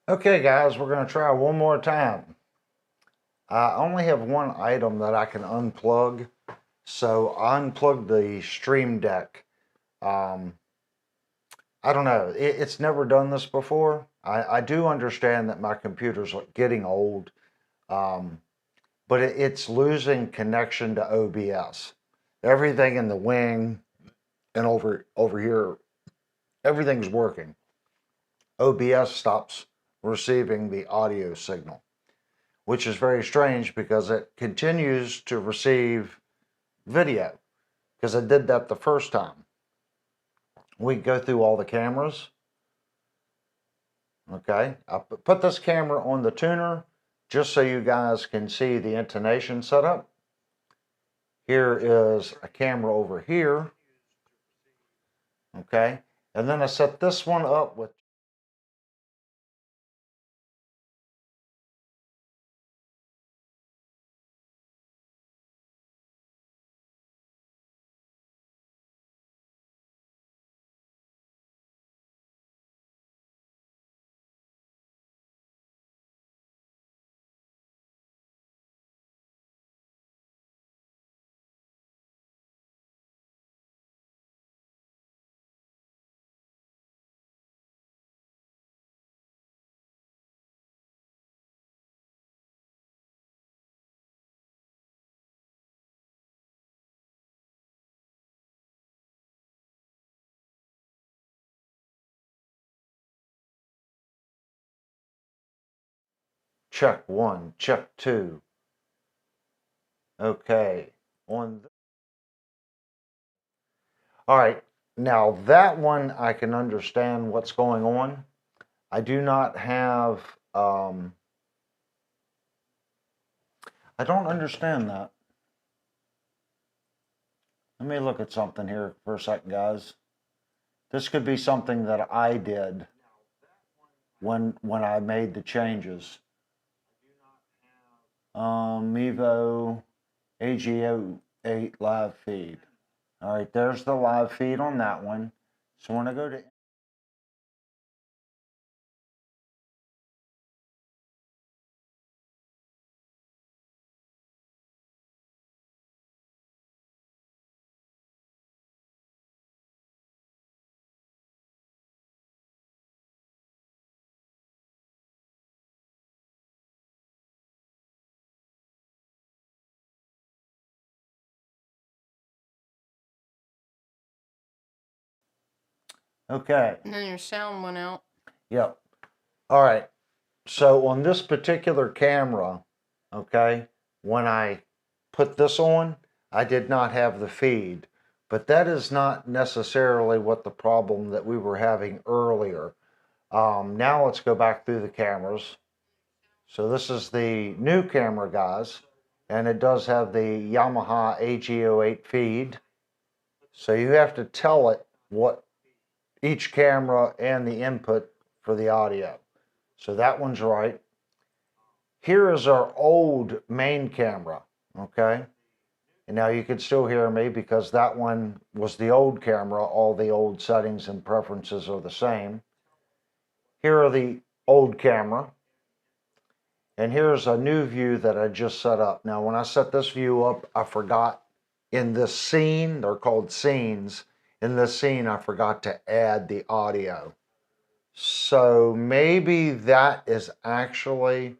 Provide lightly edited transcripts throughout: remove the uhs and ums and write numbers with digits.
Okay guys, we're going to try one more time. I only have one item that I can unplug, so I unplugged the Stream Deck. I don't know, it's never done this before. I do understand that my computer's getting old, um, but it's losing connection to OBS. Everything in the wing and over here, everything's working. OBS stops receiving the audio signal, which is very strange because it continues to receive video, because it did that the first time. We go through all the cameras. Okay, I put this camera on the tuner just so you guys can see the intonation setup. Here is a camera over here. Okay, and then I set this one up with check one, check two. Okay, on all right, now that one I can understand what's going on. I do not have, I don't understand that. Let me look at something here for a second, guys. This could be something that I did when I made the changes. Mevo AGO8 live feed. All right, there's the live feed on that one. So when I go to okay. And then your sound went out. Yep. All right. So on this particular camera, okay, when I put this on, I did not have the feed, but that is not necessarily what the problem that we were having earlier. Now let's go back through the cameras. So this is the new camera, guys, and it does have the Yamaha AGO8 feed. So you have to tell it what each camera and the input for the audio. So that one's right. Here is our old main camera, okay? And now you can still hear me because that one was the old camera. All the old settings and preferences are the same. Here are the old camera. And here's a new view that I just set up. Now, when I set this view up, I forgot in this scene, they're called scenes. In this scene, I forgot to add the audio. So maybe that is actually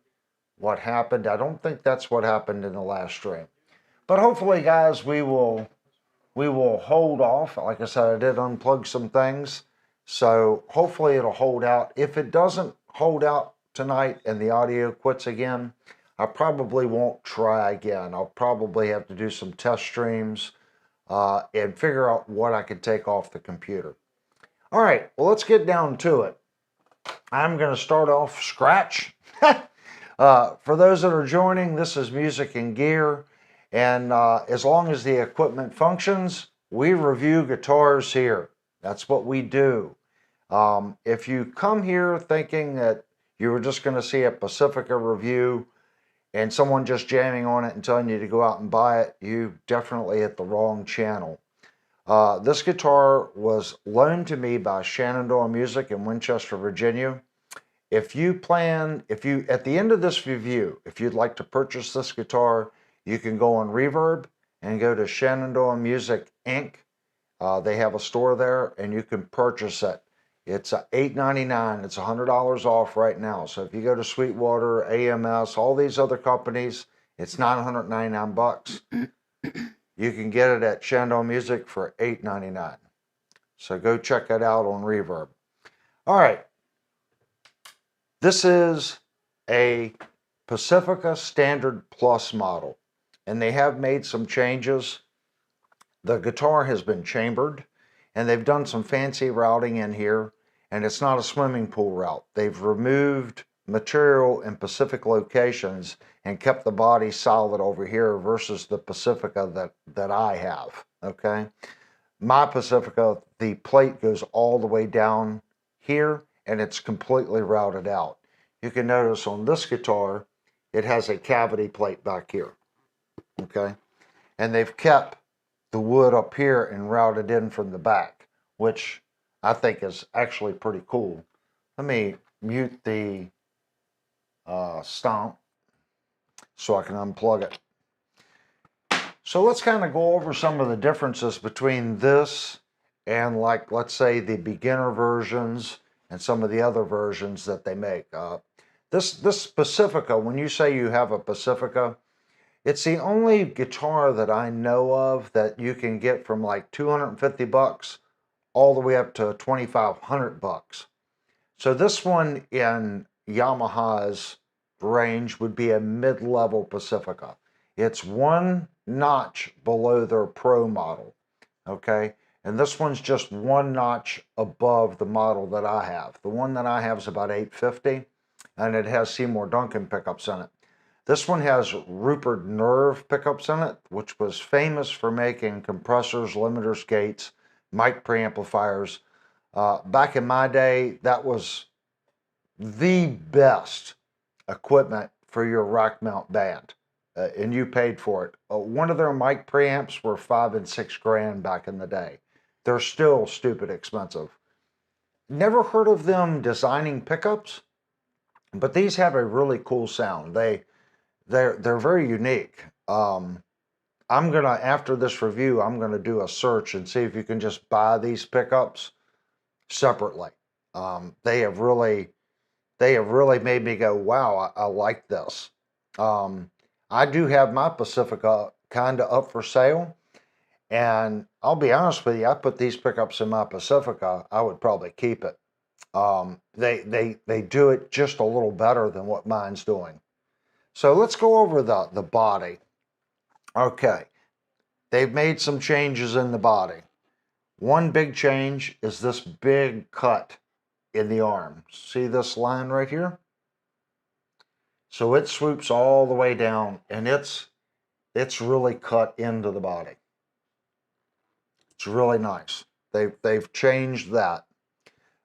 what happened. I don't think that's what happened in the last stream. But hopefully, guys, we will hold off. Like I said, I did unplug some things. So hopefully it'll hold out. If it doesn't hold out tonight and the audio quits again, I probably won't try again. I'll probably have to do some test streams and figure out what I can take off the computer. All right, well, let's get down to it. I'm going to start off scratch. For those that are joining, this is Music and Gear. And as long as the equipment functions, we review guitars here. That's what we do. If you come here thinking that you were just going to see a Pacifica review and someone just jamming on it and telling you to go out and buy it, you definitely hit the wrong channel. This guitar was loaned to me by Shenandoah Music in Winchester, Virginia. If you at the end of this review, if you'd like to purchase this guitar, you can go on Reverb and go to Shenandoah Music Inc. They have a store there, and you can purchase it. It's $8.99. It's $100 off right now. So if you go to Sweetwater, AMS, all these other companies, it's $999. You can get it at Shenandoah Music for $8.99. So go check it out on Reverb. All right. This is a Pacifica Standard Plus model, and they have made some changes. The guitar has been chambered, and they've done some fancy routing in here, and it's not a swimming pool route. They've removed material in Pacific locations and kept the body solid over here versus the Pacifica that I have, okay? My Pacifica, the plate goes all the way down here, and it's completely routed out. You can notice on this guitar, it has a cavity plate back here, okay? And they've kept the wood up here and routed in from the back, which I think is actually pretty cool. Let me mute the stomp so I can unplug it. So let's kind of go over some of the differences between this and, like, let's say the beginner versions and some of the other versions that they make. This Pacifica, when you say you have a Pacifica, it's the only guitar that I know of that you can get from like $250 all the way up to $2,500. So this one in Yamaha's range would be a mid-level Pacifica. It's one notch below their Pro model, okay? And this one's just one notch above the model that I have. The one that I have is about $850, and it has Seymour Duncan pickups in it. This one has Rupert Nerve pickups in it, which was famous for making compressors, limiters, gates, mic preamplifiers. Back in my day, that was the best equipment for your rack mount band, and you paid for it. One of their mic preamps were $5 and $6 grand back in the day. They're still stupid expensive. Never heard of them designing pickups, but these have a really cool sound. They're very unique. I'm gonna, after this review, I'm gonna do a search and see if you can just buy these pickups separately. They have really made me go, wow, I like this. I do have my Pacifica kind of up for sale, and I'll be honest with you, I put these pickups in my Pacifica, I would probably keep it. They do it just a little better than what mine's doing. So let's go over the body. Okay, they've made some changes in the body. One big change is this big cut in the arm. See this line right here? So it swoops all the way down, and it's really cut into the body. It's really nice. They've changed that.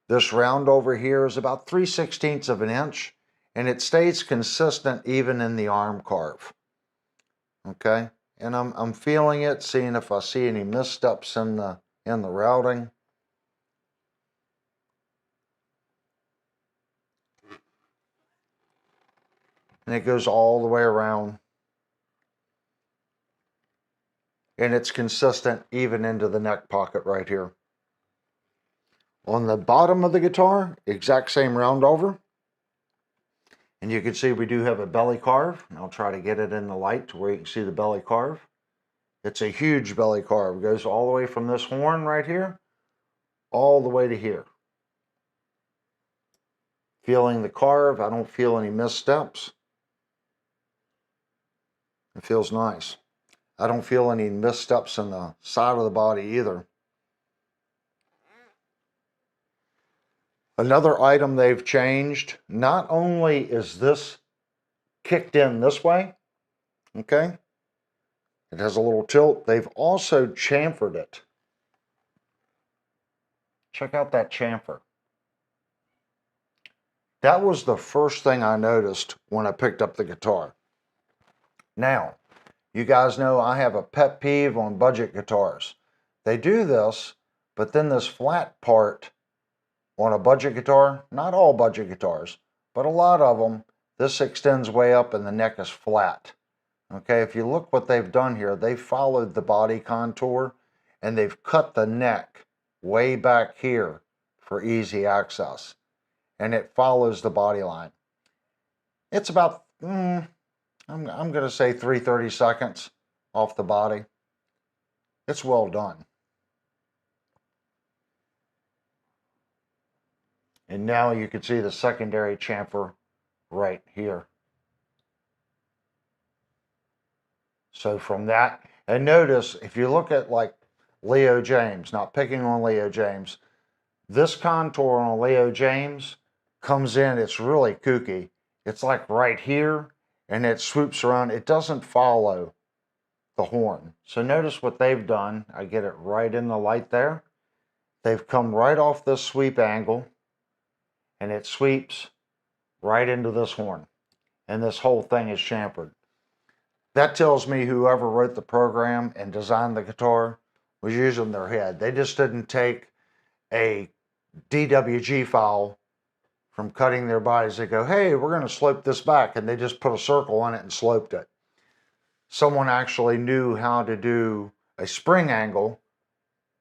This round over here is about 3/16 of an inch, and it stays consistent even in the arm carve. Okay, and I'm feeling it, seeing if I see any missteps in the routing. And it goes all the way around. And it's consistent even into the neck pocket right here. On the bottom of the guitar, exact same round over. And you can see we do have a belly carve. And I'll try to get it in the light to where you can see the belly carve. It's a huge belly carve. It goes all the way from this horn right here, all the way to here. Feeling the carve, I don't feel any missteps. It feels nice. I don't feel any missteps in the side of the body either. Another item they've changed, not only is this kicked in this way, okay? It has a little tilt. They've also chamfered it. Check out that chamfer. That was the first thing I noticed when I picked up the guitar. Now, you guys know I have a pet peeve on budget guitars. They do this, but then this flat part on a budget guitar, not all budget guitars, but a lot of them, this extends way up and the neck is flat. Okay, if you look what they've done here, they've followed the body contour and they've cut the neck way back here for easy access. And it follows the body line. It's about, I'm going to say 3/30 seconds off the body. It's well done. And now you can see the secondary chamfer right here. So from that, and notice if you look at like Leo James, not picking on Leo James, this contour on Leo James comes in, it's really kooky. It's like right here and it swoops around. It doesn't follow the horn. So notice what they've done. I get it right in the light there. They've come right off this sweep angle and it sweeps right into this horn. And this whole thing is chamfered. That tells me whoever wrote the program and designed the guitar was using their head. They just didn't take a DWG file from cutting their bodies. They go, hey, we're going to slope this back. And they just put a circle on it and sloped it. Someone actually knew how to do a spring angle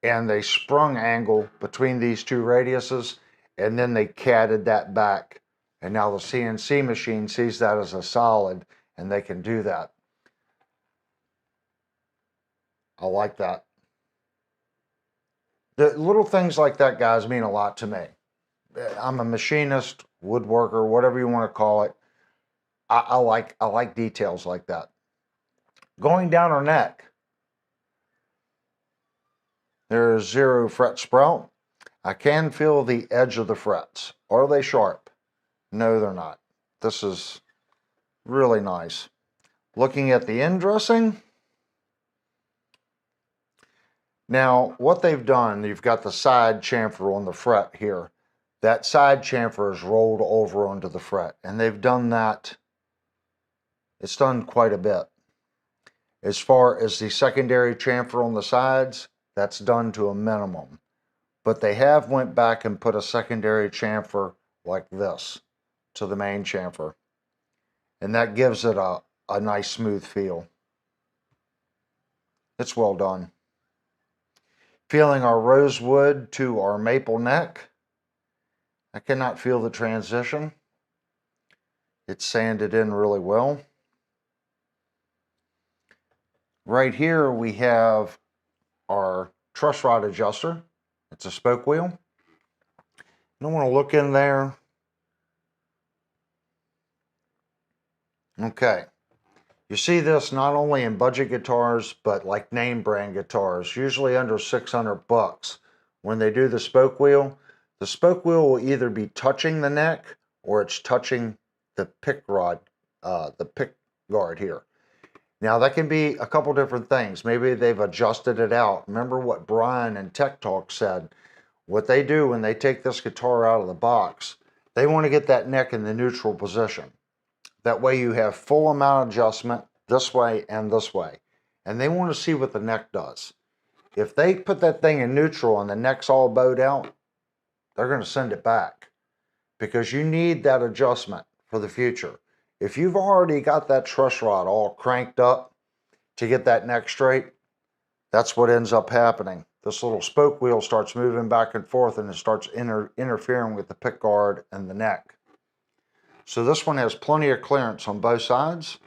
and they sprung angle between these two radiuses. And then they catted that back. And now the CNC machine sees that as a solid and they can do that. I like that. The little things like that, guys, mean a lot to me. I'm a machinist, woodworker, whatever you want to call it. I like details like that. Going down her neck, there's 0 fret sprout. I can feel the edge of the frets. Are they sharp? No, they're not. This is really nice. Looking at the end dressing. Now, what they've done, you've got the side chamfer on the fret here. That side chamfer is rolled over onto the fret, and they've done that. It's done quite a bit. As far as the secondary chamfer on the sides, that's done to a minimum. But they have went back and put a secondary chamfer like this to the main chamfer. And that gives it a nice smooth feel. It's well done. Feeling our rosewood to our maple neck. I cannot feel the transition. It's sanded in really well. Right here we have our truss rod adjuster. It's a spoke wheel. I want to look in there. Okay. You see this not only in budget guitars, but like name brand guitars, usually under 600 bucks. When they do the spoke wheel will either be touching the neck or it's touching the pick rod, the pick guard here. Now that can be a couple different things. Maybe they've adjusted it out. Remember what Brian and Tech Talk said. What they do when they take this guitar out of the box, they want to get that neck in the neutral position. That way you have full amount adjustment this way and this way. And they want to see what the neck does. If they put that thing in neutral and the neck's all bowed out, they're going to send it back. Because you need that adjustment for the future. If you've already got that truss rod all cranked up to get that neck straight, that's what ends up happening. This little spoke wheel starts moving back and forth and it starts interfering with the pick guard and the neck. So this one has plenty of clearance on both sides.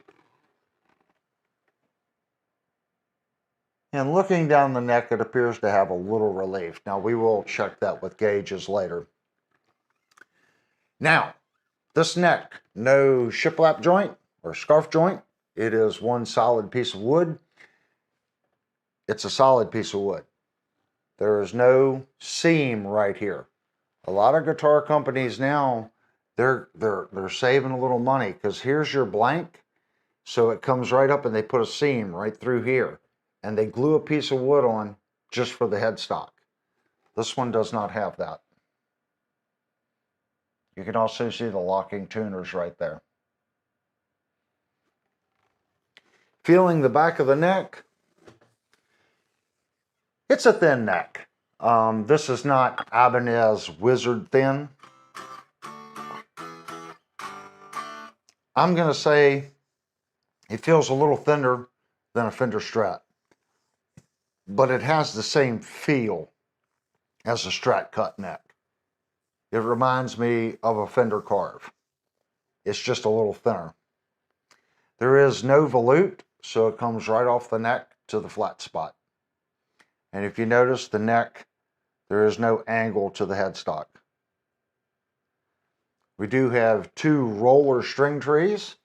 And looking down the neck, it appears to have a little relief. Now we will check that with gauges later. Now, this neck, no shiplap joint or scarf joint. It is one solid piece of wood. It's a solid piece of wood. There is no seam right here. A lot of guitar companies now, they're saving a little money because here's your blank. So it comes right up and they put a seam right through here. And they glue a piece of wood on just for the headstock. This one does not have that. You can also see the locking tuners right there. Feeling the back of the neck. It's a thin neck. This is not Ibanez Wizard thin. I'm going to say it feels a little thinner than a Fender Strat, but it has the same feel as a Strat cut neck. It reminds me of a Fender Carve. It's just a little thinner. There is no volute, so it comes right off the neck to the flat spot. And if you notice the neck, there is no angle to the headstock. We do have 2 roller string trees.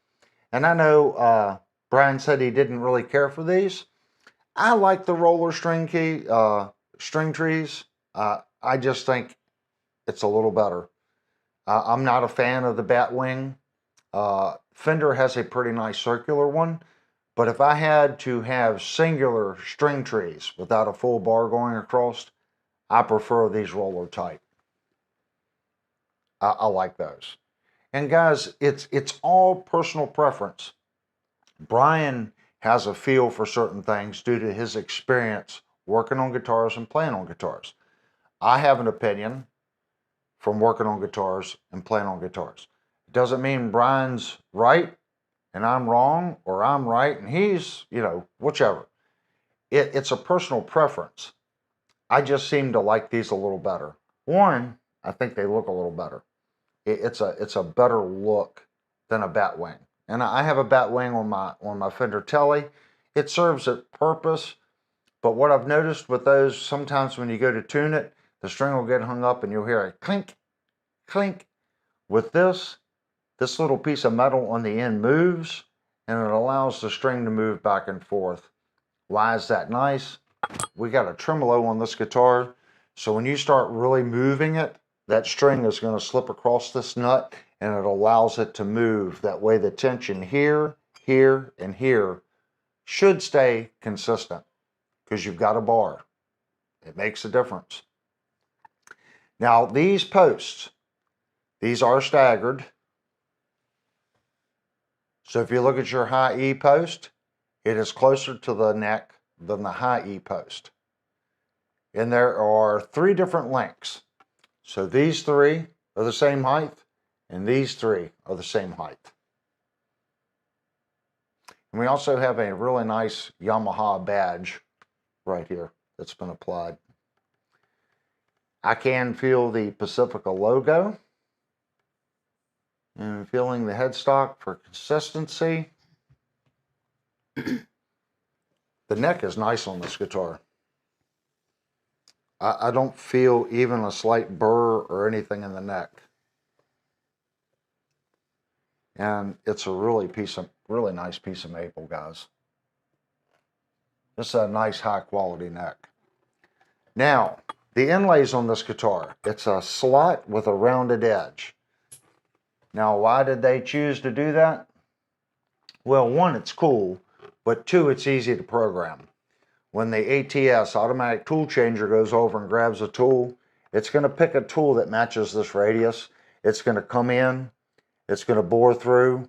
And I know Brian said he didn't really care for these. I like the roller string trees. I just think it's a little better. I'm not a fan of the bat wing. Fender has a pretty nice circular one, but if I had to have singular string trees without a full bar going across, I prefer these roller type. I like those. And guys, it's all personal preference. Brian has a feel for certain things due to his experience working on guitars and playing on guitars. I have an opinion from working on guitars and playing on guitars. It doesn't mean Brian's right and I'm wrong, or I'm right and he's, whichever. It's a personal preference. I just seem to like these a little better. One, I think they look a little better. It's a better look than a bat wing. And I have a bat wing on my Fender Tele. It serves its purpose, but what I've noticed with those, sometimes when you go to tune it, the string will get hung up and you'll hear a clink, clink. With this little piece of metal on the end moves, and it allows the string to move back and forth. Why is that nice? We got a tremolo on this guitar, so when you start really moving it, that string is going to slip across this nut, and it allows it to move. That way the tension here, here, and here should stay consistent because you've got a bar. It makes a difference. Now these posts, these are staggered. So if you look at your high E post, it is closer to the neck than the high E post. And there are 3 different lengths. So these 3 are the same height, and these 3 are the same height. And we also have a really nice Yamaha badge right here that's been applied. I can feel the Pacifica logo. And feeling the headstock for consistency. The neck is nice on this guitar. I don't feel even a slight burr or anything in the neck. And it's a really nice piece of maple, guys. This is a nice high quality neck. Now, the inlays on this guitar, it's a slot with a rounded edge. Now, why did they choose to do that? Well, 1, it's cool, but 2, it's easy to program. When the ATS, automatic tool changer, goes over and grabs a tool, it's going to pick a tool that matches this radius. It's going to come in, it's going to bore through,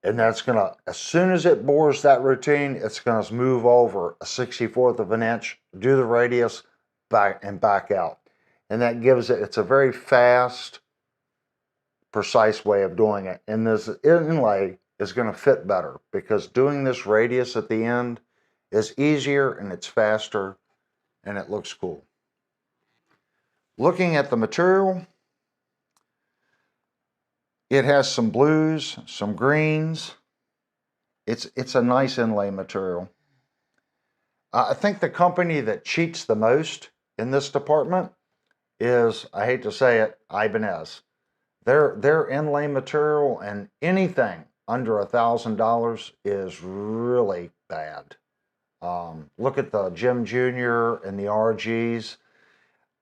and that's going to, as soon as it bores that routine, it's going to move over a 1/64 of an inch, do the radius, back out. And that gives it, it's a very fast, precise way of doing it. And this inlay is going to fit better because doing this radius at the end is easier and it's faster and it looks cool. Looking at the material, it has some blues, some greens. It's a nice inlay material. I think the company that cheats the most in this department is, I hate to say it, Ibanez. Their inlay material and anything under $1,000 is really bad. Look at the Jim Jr. and the RGs.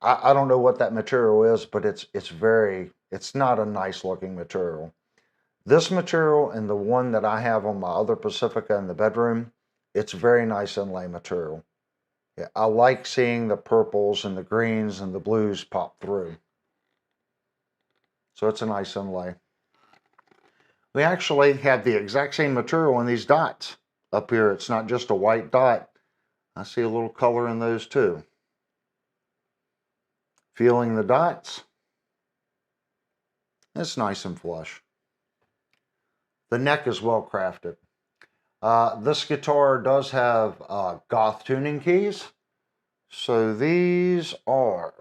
I don't know what that material is, but it's not a nice looking material. This material and the one that I have on my other Pacifica in the bedroom, it's very nice inlay material. Yeah, I like seeing the purples and the greens and the blues pop through. So it's a nice inlay. We actually have the exact same material in these dots up here. It's not just a white dot. I see a little color in those too. Feeling the dots. It's nice and flush. The neck is well crafted. This guitar does have goth tuning keys. So these are,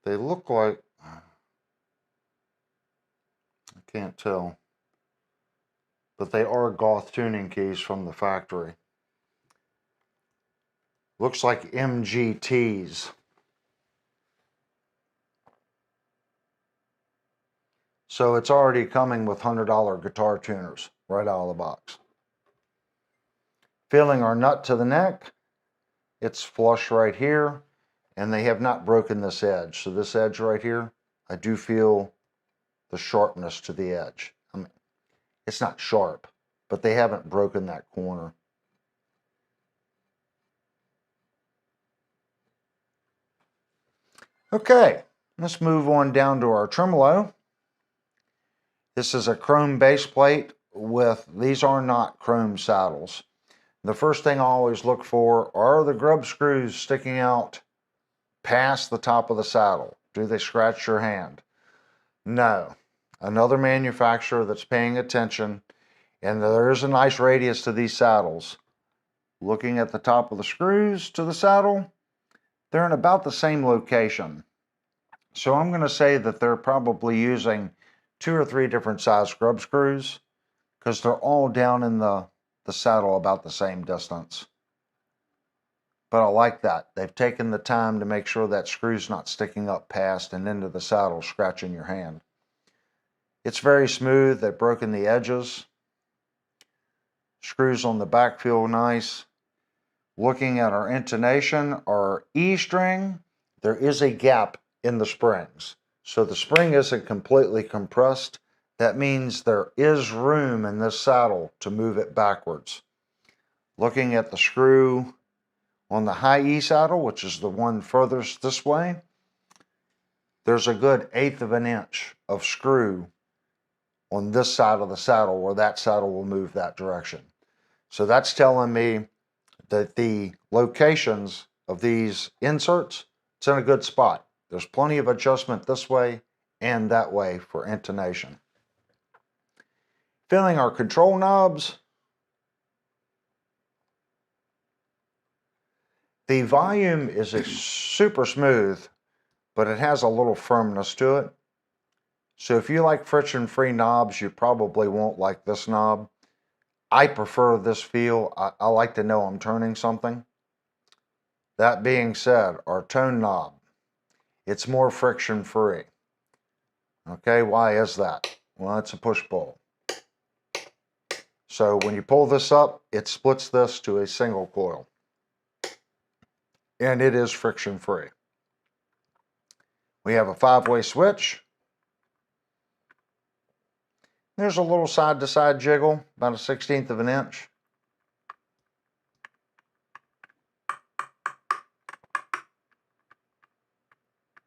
they look like, I can't tell, but they are goth tuning keys from the factory. Looks like MGTs. So it's already coming with $100 guitar tuners right out of the box. Feeling our nut to the neck, it's flush right here, and they have not broken this edge. So this edge right here, I do feel the sharpness to the edge. I mean, it's not sharp, but they haven't broken that corner. Okay, let's move on down to our tremolo. This is a chrome base plate with, these are not chrome saddles. The first thing I always look for are the grub screws sticking out past the top of the saddle. Do they scratch your hand? No. Another manufacturer that's paying attention, and there is a nice radius to these saddles. Looking at the top of the screws to the saddle, they're in about the same location. So I'm going to say that they're probably using 2 or 3 different size scrub screws because they're all down in the saddle about the same distance. But I like that. They've taken the time to make sure that screw's not sticking up past and into the saddle, scratching your hand. It's very smooth. They've broken the edges. Screws on the back feel nice. Looking at our intonation, our E string, there is a gap in the springs. So the spring isn't completely compressed. That means there is room in this saddle to move it backwards. Looking at the screw on the high E saddle, which is the one furthest this way, there's a good 1/8 of an inch of screw on this side of the saddle where that saddle will move that direction. So that's telling me that the locations of these inserts, it's in a good spot. There's plenty of adjustment this way and that way for intonation. Feeling our control knobs. The volume is super smooth, but it has a little firmness to it. So if you like friction-free knobs, you probably won't like this knob. I prefer this feel. I like to know I'm turning something. That being said, our tone knob, it's more friction-free. Okay, why is that? Well, it's a push-pull. So when you pull this up, it splits this to a single coil. And it is friction-free. We have a 5-way switch. There's a little side-to-side jiggle, about a 1/16 of an inch.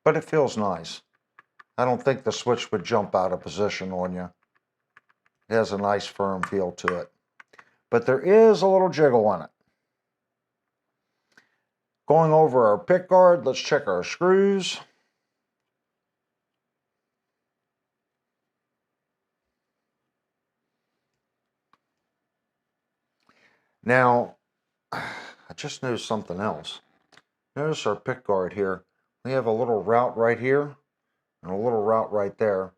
But it feels nice. I don't think the switch would jump out of position on you. It has a nice firm feel to it. But there is a little jiggle on it. Going over our pick guard, let's check our screws. Now, I just noticed something else. Notice our pick guard here. We have a little route right here and a little route right there.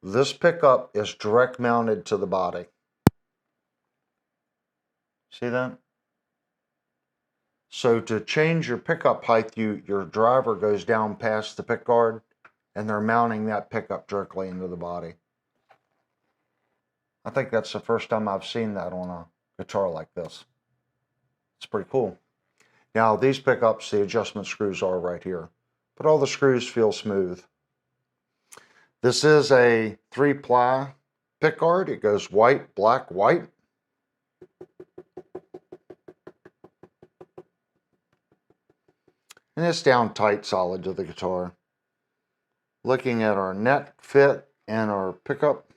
This pickup is direct mounted to the body. See that? So to change your pickup height, your driver goes down past the pick guard and they're mounting that pickup directly into the body. I think that's the first time I've seen that on a guitar like this. It's pretty cool. Now these pickups, the adjustment screws are right here, but all the screws feel smooth. This is a 3-ply pick guard. It goes white, black, white. And it's down tight, solid to the guitar. Looking at our neck fit and our pickup,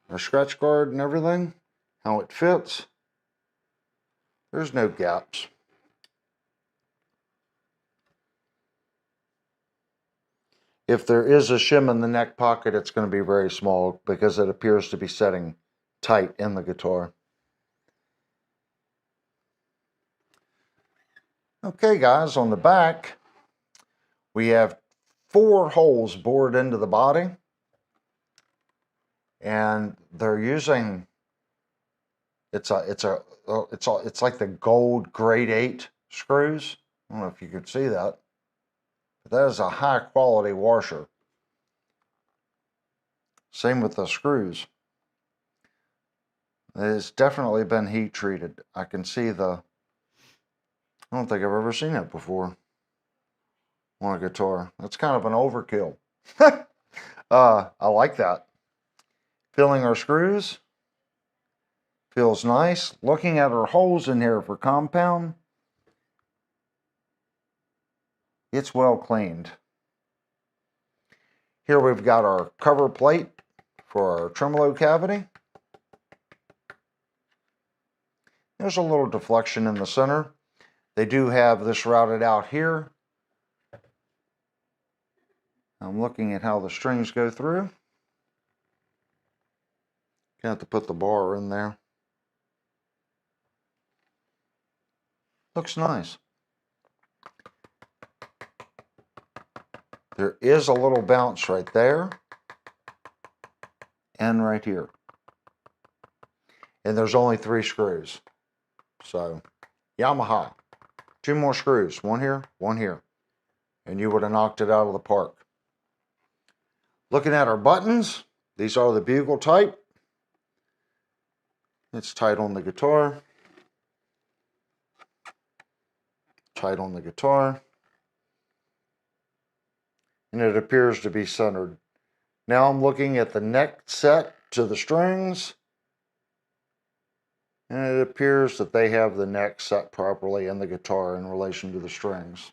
our scratch guard and everything, how it fits, there's no gaps. if there is a shim in the neck pocket, it's going to be very small because it appears to be setting tight in the guitar. Okay guys, on the back we have 4 holes bored into the body, and they're using it's like the gold grade 8 screws. I don't know if you could see that, but that is a high quality washer. Same with the screws. It's definitely been heat treated. I can see the, I don't think I've ever seen it before on a guitar. That's kind of an overkill. I like that. Filling our screws. Feels nice. Looking at our holes in here for compound. It's well cleaned. Here we've got our cover plate for our tremolo cavity. There's a little deflection in the center. They do have this routed out here. I'm looking at how the strings go through. Got to put the bar in there. Looks nice. There is a little bounce right there and right here. And there's only 3 screws. So, Yamaha. 2 more screws. 1 here, 1 here. And you would have knocked it out of the park. Looking at our buttons, these are the bugle type. It's tight on the guitar. Tight on the guitar. And it appears to be centered. Now I'm looking at the neck set to the strings. And it appears that they have the neck set properly in the guitar in relation to the strings.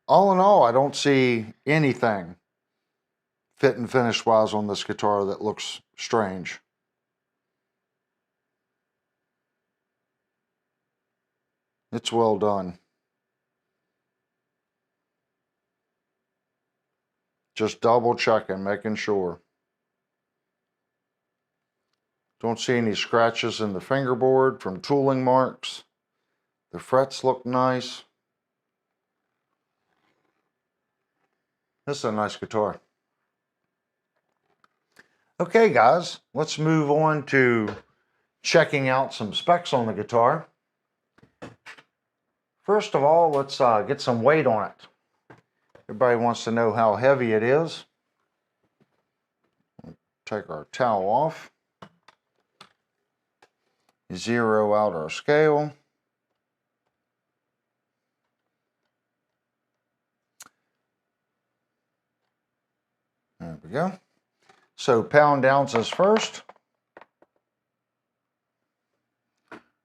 All in all, I don't see anything fit and finish wise on this guitar that looks strange. It's well done. Just double checking, making sure. Don't see any scratches in the fingerboard from tooling marks. The frets look nice. This is a nice guitar. Okay guys, let's move on to checking out some specs on the guitar. First of all, let's get some weight on it. Everybody wants to know how heavy it is. Take our towel off. Zero out our scale. There we go. So pound ounces first.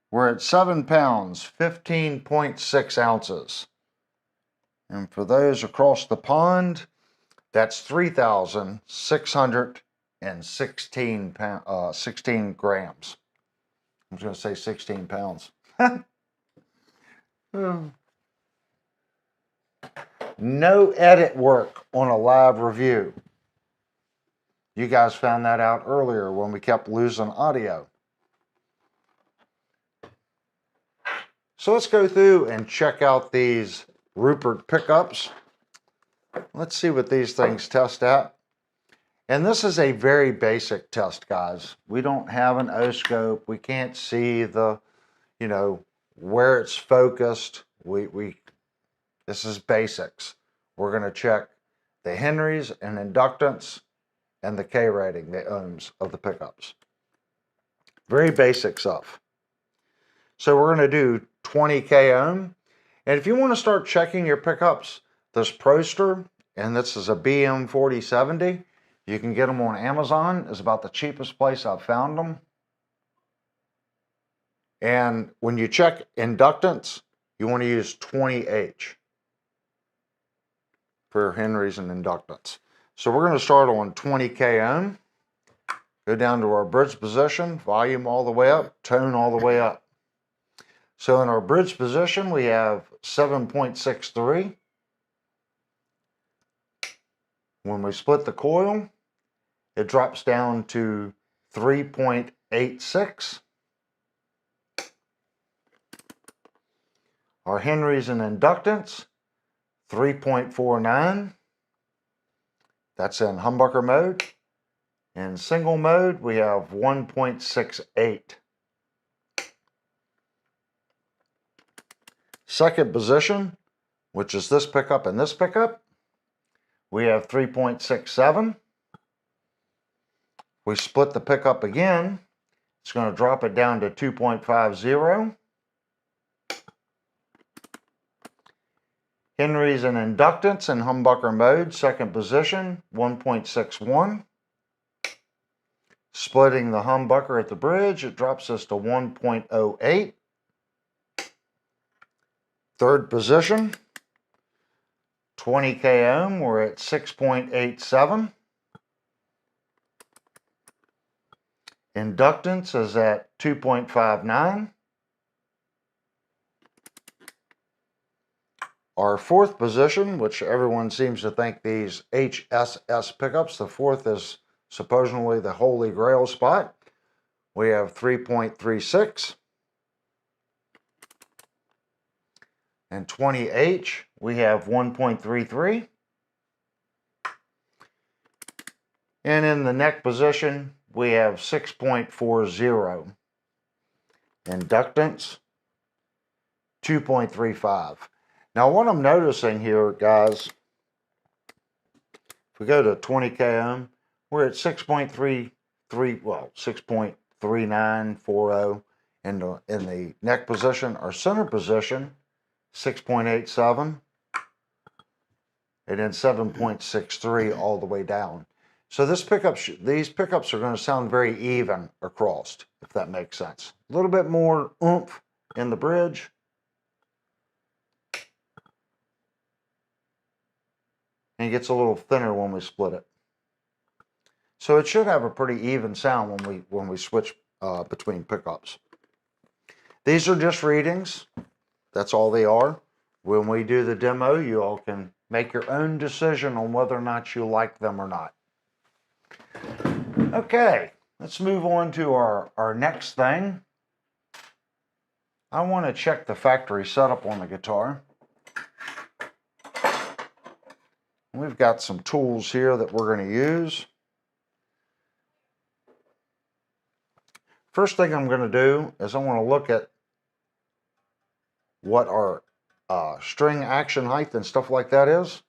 We're at 7 pounds, 15.6 ounces. And for those across the pond, that's 3,616 16 grams. I was going to say 16 pounds. No edit work on a live review. You guys found that out earlier when we kept losing audio. So let's go through and check out these Rupert pickups. Let's see what these things test at. And this is a very basic test, guys. We don't have an O-scope. We can't see the, where it's focused. This is basics. We're going to check the Henrys and inductance and the K rating, the ohms of the pickups. Very basic stuff. So we're going to do 20 K ohm. And if you want to start checking your pickups, this Proster, and this is a BM4070, you can get them on Amazon. It's about the cheapest place I've found them. And when you check inductance, you want to use 20H for Henrys and inductance. So we're going to start on 20 K ohm. Go down to our bridge position, volume all the way up, tone all the way up. So in our bridge position, we have 7.63. When we split the coil, it drops down to 3.86. Our Henrys and inductance, 3.49. That's in humbucker mode. In single mode, we have 1.68. Second position, which is this pickup and this pickup, we have 3.67. We split the pickup again, it's going to drop it down to 2.50. Henrys and inductance in humbucker mode, second position, 1.61. Splitting the humbucker at the bridge, it drops us to 1.08. Third position, 20 ohm, we're at 6.87. Inductance is at 2.59. Our fourth position, which everyone seems to think these HSS pickups, the fourth is supposedly the holy grail spot. We have 3.36. And 20H, we have 1.33. And in the neck position, we have 6.40. Inductance, 2.35. Now what I'm noticing here, guys, if we go to 20 ohm, we're at 6.33, well, 6.3940 in the neck position. Our center position, 6.87, and then 7.63 all the way down. So these pickups are going to sound very even across, if that makes sense. A little bit more oomph in the bridge. And it gets a little thinner when we split it. So it should have a pretty even sound when we switch between pickups. These are just readings. That's all they are. When we do the demo, you all can make your own decision on whether or not you like them or not. Okay, let's move on to our next thing. I want to check the factory setup on the guitar. We've got some tools here that we're going to use. First thing I'm going to do is I want to look at what our string action height and stuff like that is.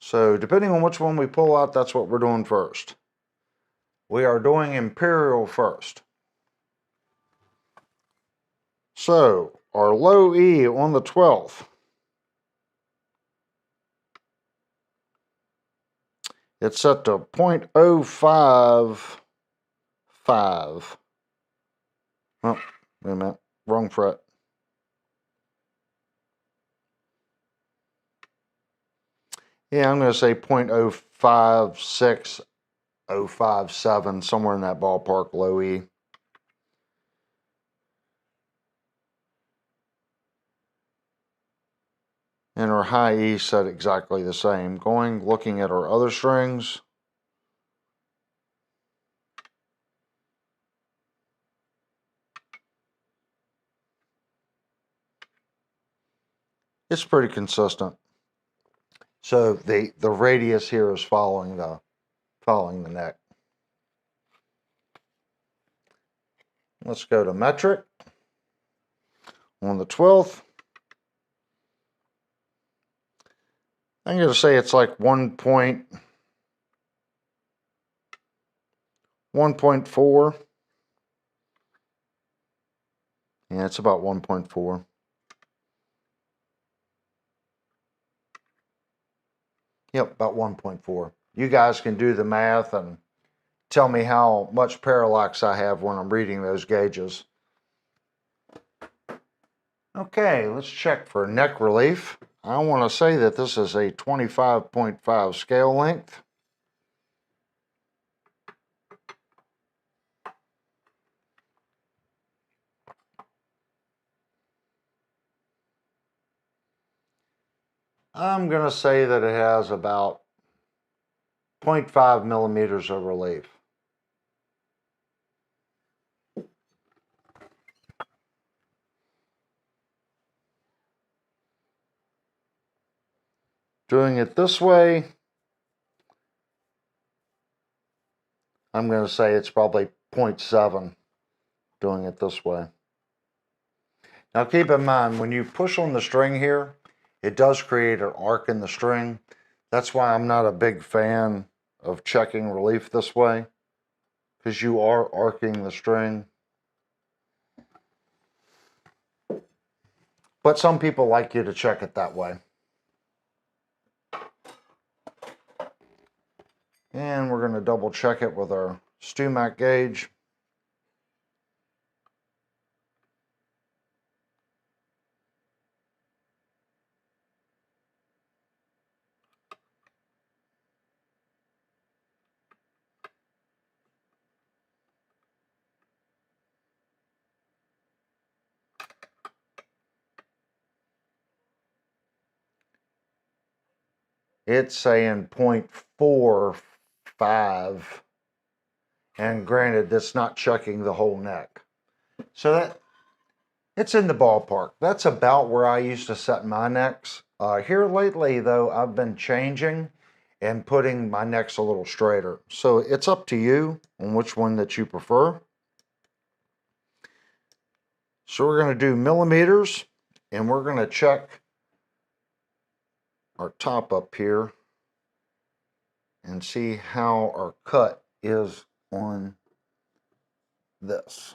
So depending on which one we pull out, that's what we're doing first. We are doing Imperial first. So our low E on the 12th, it's set to 0.055. Oh, wait a minute, wrong fret. Yeah, I'm going to say 0.056, 057, somewhere in that ballpark, low E. And our high E set exactly the same. Looking at our other strings. It's pretty consistent. So the radius here is following the neck. Let's go to metric. On the 12th, I'm going to say it's like 1.4. Yeah, it's about 1.4. Yep, about 1.4. You guys can do the math and tell me how much parallax I have when I'm reading those gauges. Okay, let's check for neck relief. I want to say that this is a 25.5 scale length. I'm going to say that it has about 0.5 millimeters of relief. Doing it this way, I'm going to say it's probably 0.7 doing it this way. Now keep in mind, when you push on the string here, it does create an arc in the string. That's why I'm not a big fan of checking relief this way, because you are arcing the string. But some people like you to check it that way. And we're going to double check it with our StewMac gauge. It's saying 0.45, and granted, that's not checking the whole neck. So that it's in the ballpark. That's about where I used to set my necks. Here lately, though, I've been changing and putting my necks a little straighter. So it's up to you on which one that you prefer. So we're going to do millimeters, and we're going to check our top up here and see how our cut is on this.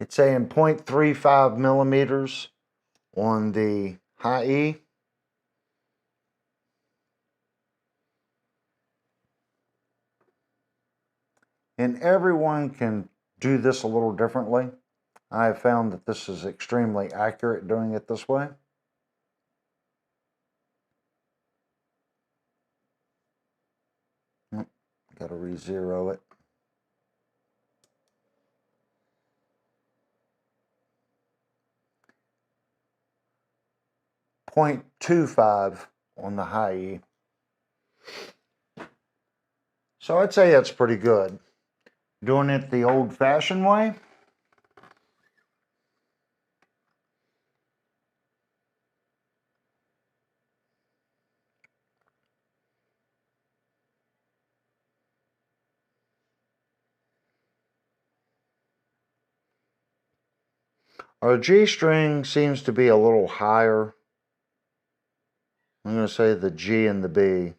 It's saying 0.35 millimeters on the high E. And everyone can do this a little differently. I have found that this is extremely accurate doing it this way. Got to re-zero it. .25 on the high E. So I'd say that's pretty good. Doing it the old-fashioned way. Our G string seems to be a little higher. I'm going to say the G and the B.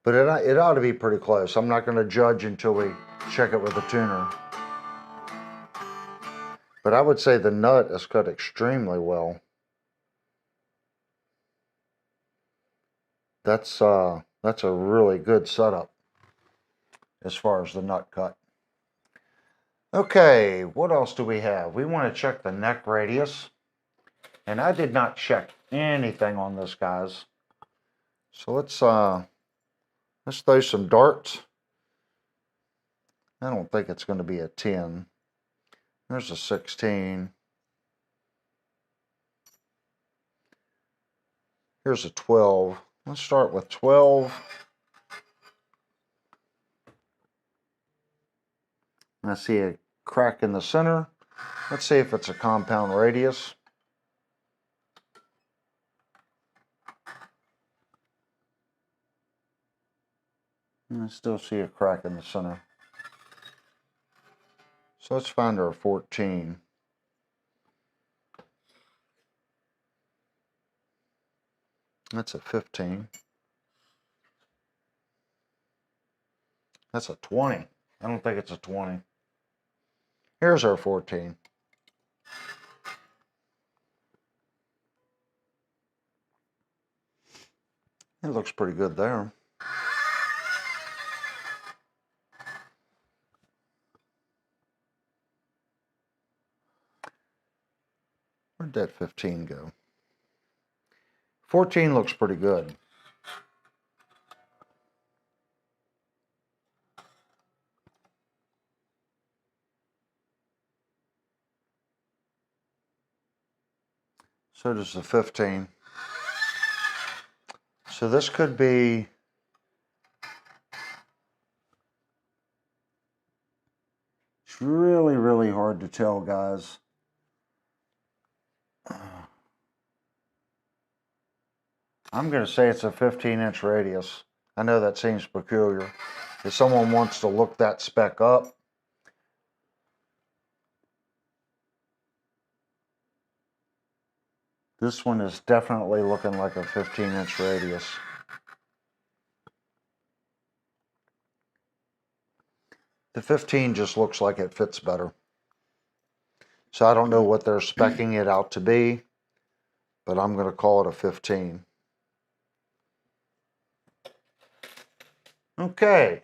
But it ought to be pretty close. I'm not going to judge until we check it with the tuner. But I would say the nut is cut extremely well. That's a really good setup as far as the nut cut. Okay, what else do we have? We want to check the neck radius. And I did not check anything on this, guys. So let's throw some darts. I don't think it's going to be a 10. There's a 16. Here's a 12. Let's start with 12. I see a crack in the center. Let's see if it's a compound radius. And I still see a crack in the center. So let's find our 14. That's a 15. That's a 20. I don't think it's a 20. Here's our 14. It looks pretty good there. Where'd that 15 go? 14 looks pretty good. So does the 15. So this could be it's really, really hard to tell, guys. I'm going to say it's a 15-inch radius. I know that seems peculiar. If someone wants to look that spec up, this one is definitely looking like a 15-inch radius. The 15 just looks like it fits better. So I don't know what they're speccing it out to be, but I'm going to call it a 15. Okay.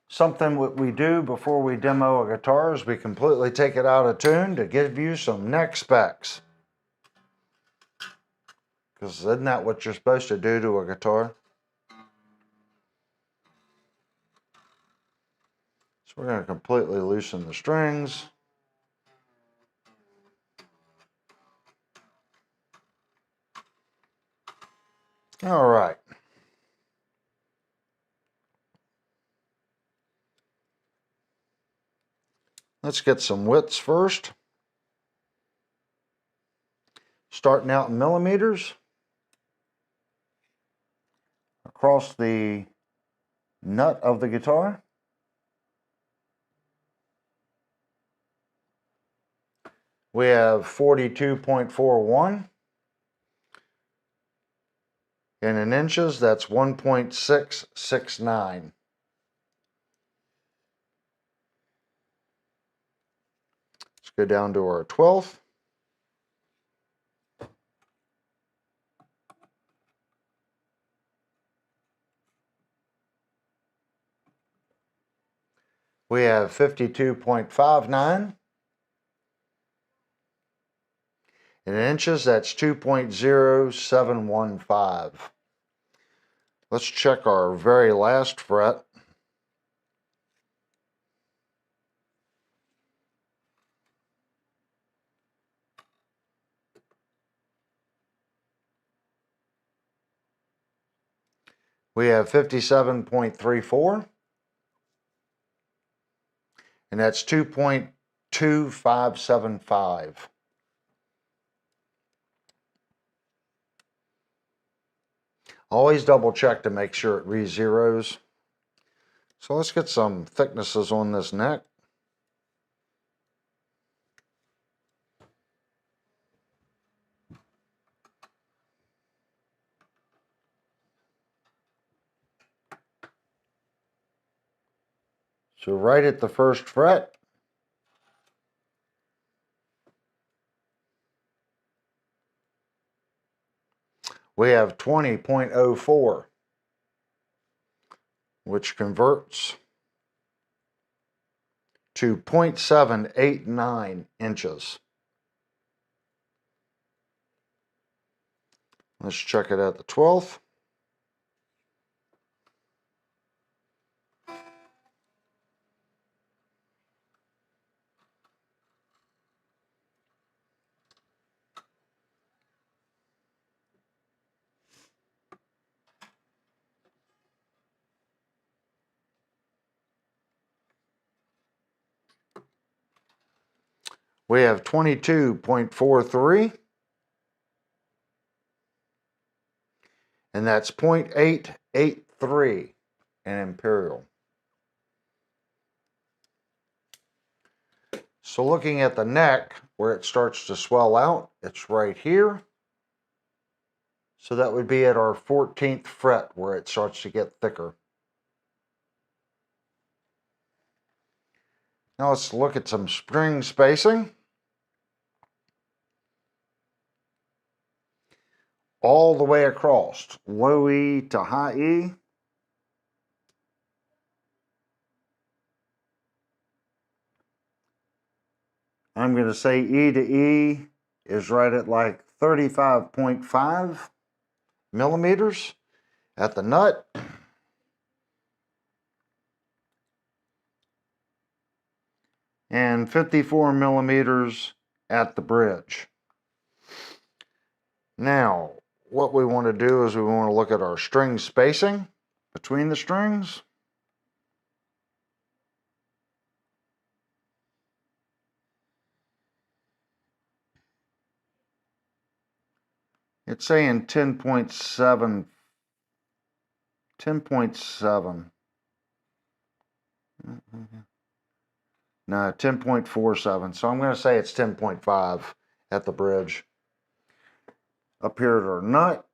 Something what we do before we demo a guitar is we completely take it out of tune to give you some neck specs. Because isn't that what you're supposed to do to a guitar? So we're going to completely loosen the strings. All right. Let's get some widths first. Starting out in millimeters. Across the nut of the guitar. We have 42.41. And in inches, that's 1.669. Let's go down to our 12th. We have 52.59. In inches, that's 2.0715. Let's check our very last fret. We have 57.34. And that's 2.2575. Always double check to make sure it re-zeros. So let's get some thicknesses on this neck. So right at the first fret, we have 20.04, which converts to 0.789 inches. Let's check it at the 12th. We have 22.43, and that's 0.883 in imperial. So looking at the neck, where it starts to swell out, it's right here. So that would be at our 14th fret where it starts to get thicker. Now let's look at some string spacing. All the way across, low E to high E. I'm going to say E to E is right at like 35.5 millimeters at the nut. And 54 millimeters at the bridge. Now, what we want to do is we want to look at our string spacing between the strings. It's saying 10.7. 10.7. No, 10.47. So I'm going to say it's 10.5 at the bridge. Up here at our nut,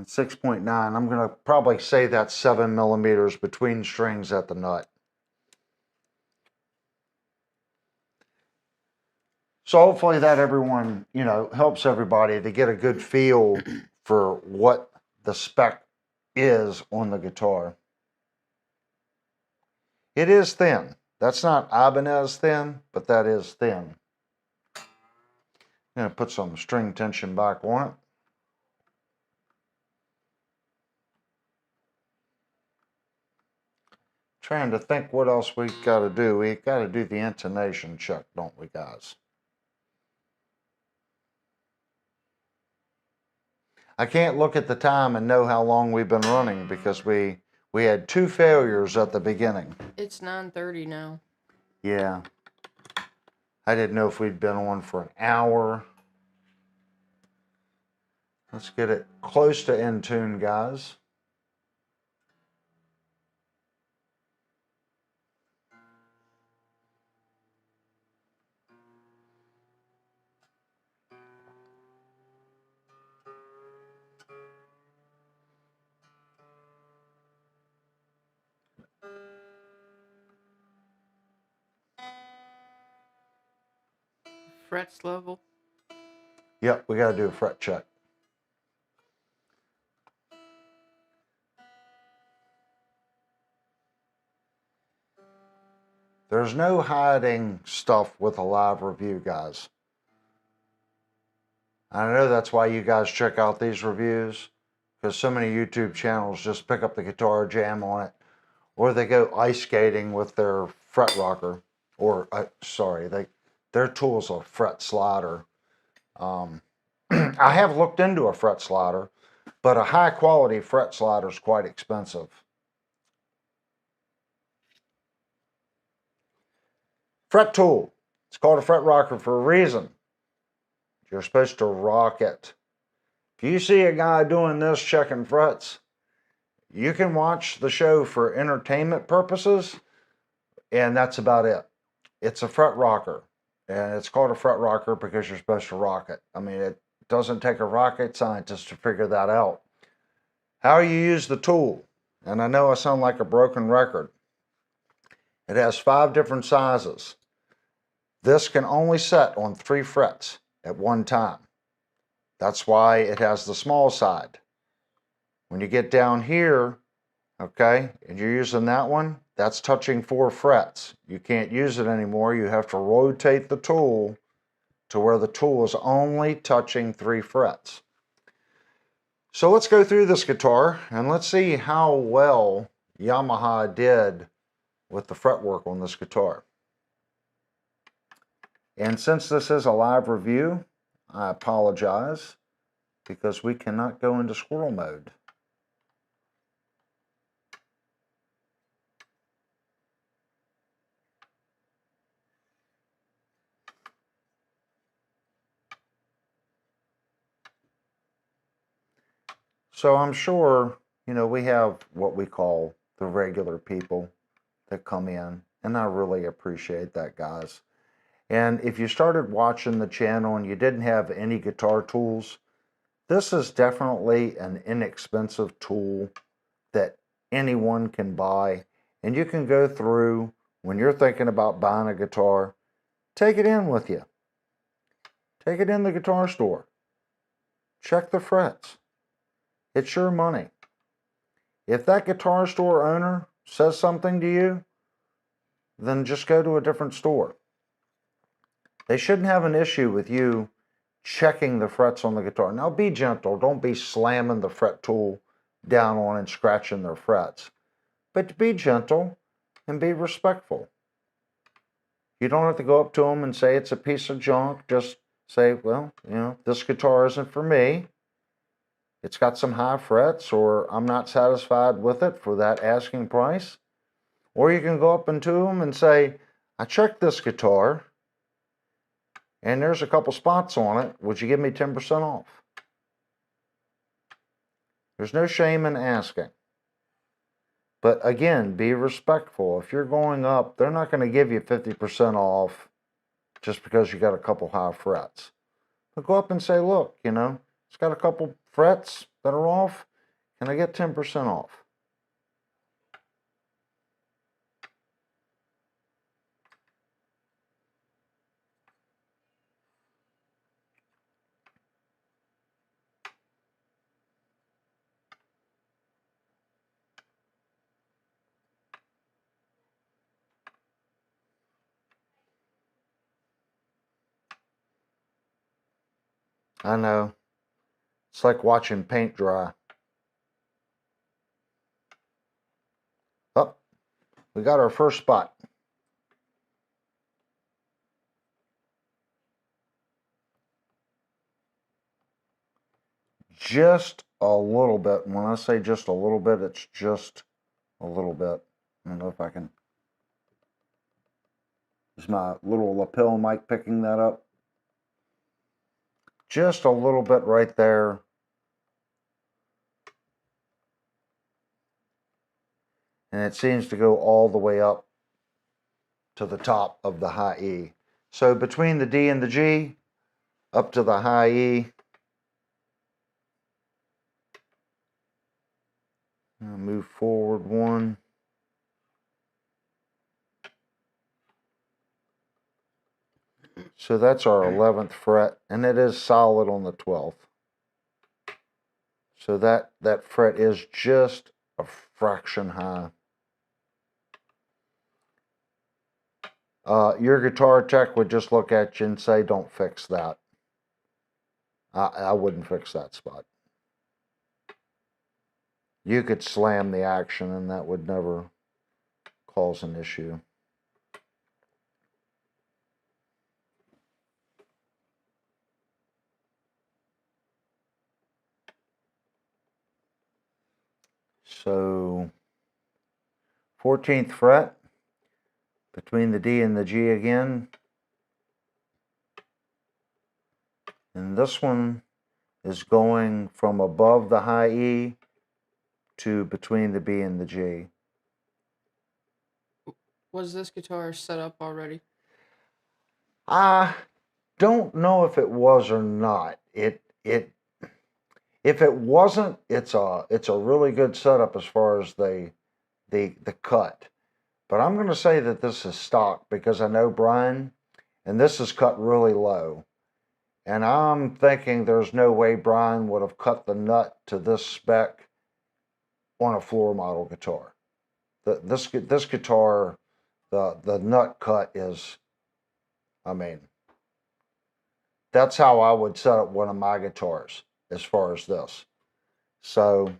6.9. I'm going to probably say that's 7 millimeters between strings at the nut. So hopefully that everyone, helps everybody to get a good feel for what the spec is on the guitar. It is thin. That's not Ibanez thin, but that is thin. I'm going to put some string tension back on it. Trying to think what else we got to do. We got to do the intonation check, don't we, guys? I can't look at the time and know how long we've been running because we had 2 failures at the beginning. It's 9:30 now. Yeah. I didn't know if we'd been on for an hour. Let's get it close to in tune, guys. Frets level. Yep, we got to do a fret check. There's no hiding stuff with a live review, guys. I know that's why you guys check out these reviews, because so many YouTube channels just pick up the guitar, jam on it, or they go ice skating with their fret rocker, or their tool's a fret slider. I have looked into a fret slider, but a high quality fret slider is quite expensive. Fret tool. It's called a fret rocker for a reason. You're supposed to rock it. If you see a guy doing this checking frets, you can watch the show for entertainment purposes, and that's about it. It's a fret rocker, and it's called a fret rocker because you're supposed to rock it. I mean, it doesn't take a rocket scientist to figure that out. How you use the tool, and I know I sound like a broken record. It has 5 different sizes. This can only set on 3 frets at one time. That's why it has the small side. When you get down here, okay, and you're using that one, that's touching 4 frets. You can't use it anymore. You have to rotate the tool to where the tool is only touching 3 frets. So let's go through this guitar and let's see how well Yamaha did with the fretwork on this guitar. And since this is a live review, I apologize because we cannot go into squirrel mode. So I'm sure, we have what we call the regular people that come in, and I really appreciate that, guys. And if you started watching the channel and you didn't have any guitar tools, this is definitely an inexpensive tool that anyone can buy. And you can go through, when you're thinking about buying a guitar, take it in with you. Take it in the guitar store. Check the frets. It's your money. If that guitar store owner says something to you, then just go to a different store. They shouldn't have an issue with you checking the frets on the guitar. Now be gentle. Don't be slamming the fret tool down on and scratching their frets. But be gentle and be respectful. You don't have to go up to them and say it's a piece of junk. Just say, well, this guitar isn't for me. It's got some high frets, or I'm not satisfied with it for that asking price. Or you can go up into them and say, I checked this guitar and there's a couple spots on it. Would you give me 10% off? There's no shame in asking. But again, be respectful. If you're going up, they're not going to give you 50% off just because you got a couple high frets. But go up and say, look, it's got a couple frets that are off. Can I get 10% off? I know. It's like watching paint dry. Oh, we got our first spot. Just a little bit. When I say just a little bit, it's just a little bit. I don't know if I can. Is my little lapel mic picking that up? Just a little bit right there. And it seems to go all the way up to the top of the high E. So between the D and the G, up to the high E. I'll move forward one. So that's our 11th fret, and it is solid on the 12th. So that fret is just a fraction high. Your guitar tech would just look at you and say, don't fix that. I wouldn't fix that spot. You could slam the action and that would never cause an issue. So 14th fret, between the D and the G again. And this one is going from above the high E to between the B and the G. Was this guitar set up already? I don't know if it was or not. If it wasn't, it's a really good setup as far as the cut. But I'm going to say that this is stock because I know Brian, and this is cut really low. And I'm thinking there's no way Brian would have cut the nut to this spec on a floor model guitar. This guitar, the nut cut is, I mean, that's how I would set up one of my guitars as far as this. So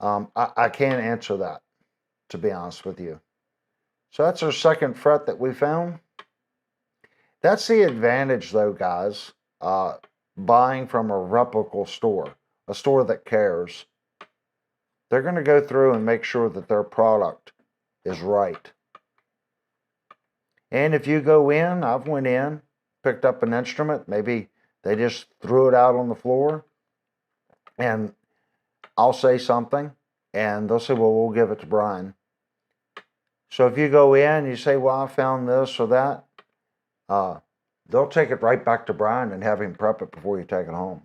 I can't answer that, to be honest with you. So that's our second fret that we found. That's the advantage, though, guys, buying from a reputable store, a store that cares. They're going to go through and make sure that their product is right. And if you go in, I've went in, picked up an instrument, maybe they just threw it out on the floor, and I'll say something, and they'll say, well, we'll give it to Brian. So if you go in and you say, well, I found this or that, they'll take it right back to Brian and have him prep it before you take it home.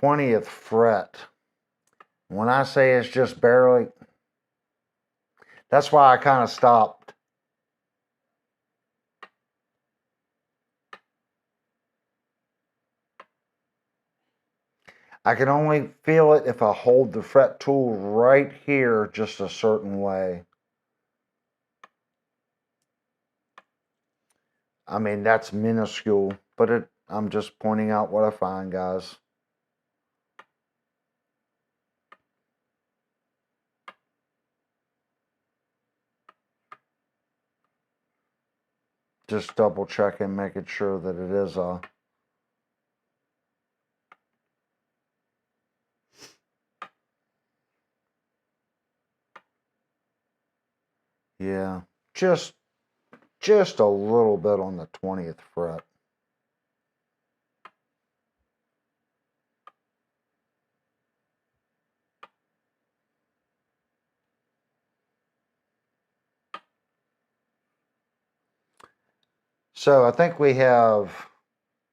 20th fret. When I say it's just barely, that's why I kind of stopped. I can only feel it if I hold the fret tool right here just a certain way. I mean, that's minuscule, but I'm just pointing out what I find, guys. Just double checking, making sure that it is a... Yeah, just a little bit on the 20th fret. So I think we have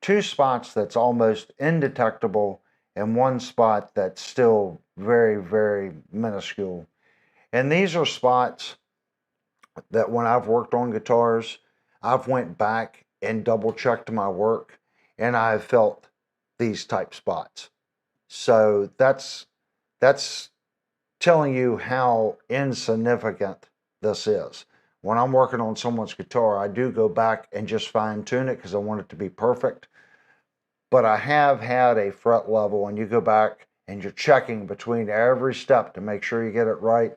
two spots that's almost indetectable and one spot that's still very, very minuscule. And these are spots that when I've worked on guitars, I've went back and double checked my work and I've felt these type spots. So that's telling you how insignificant this is. When I'm working on someone's guitar, I do go back and just fine tune it because I want it to be perfect. But I have had a fret level, and you go back and you're checking between every step to make sure you get it right.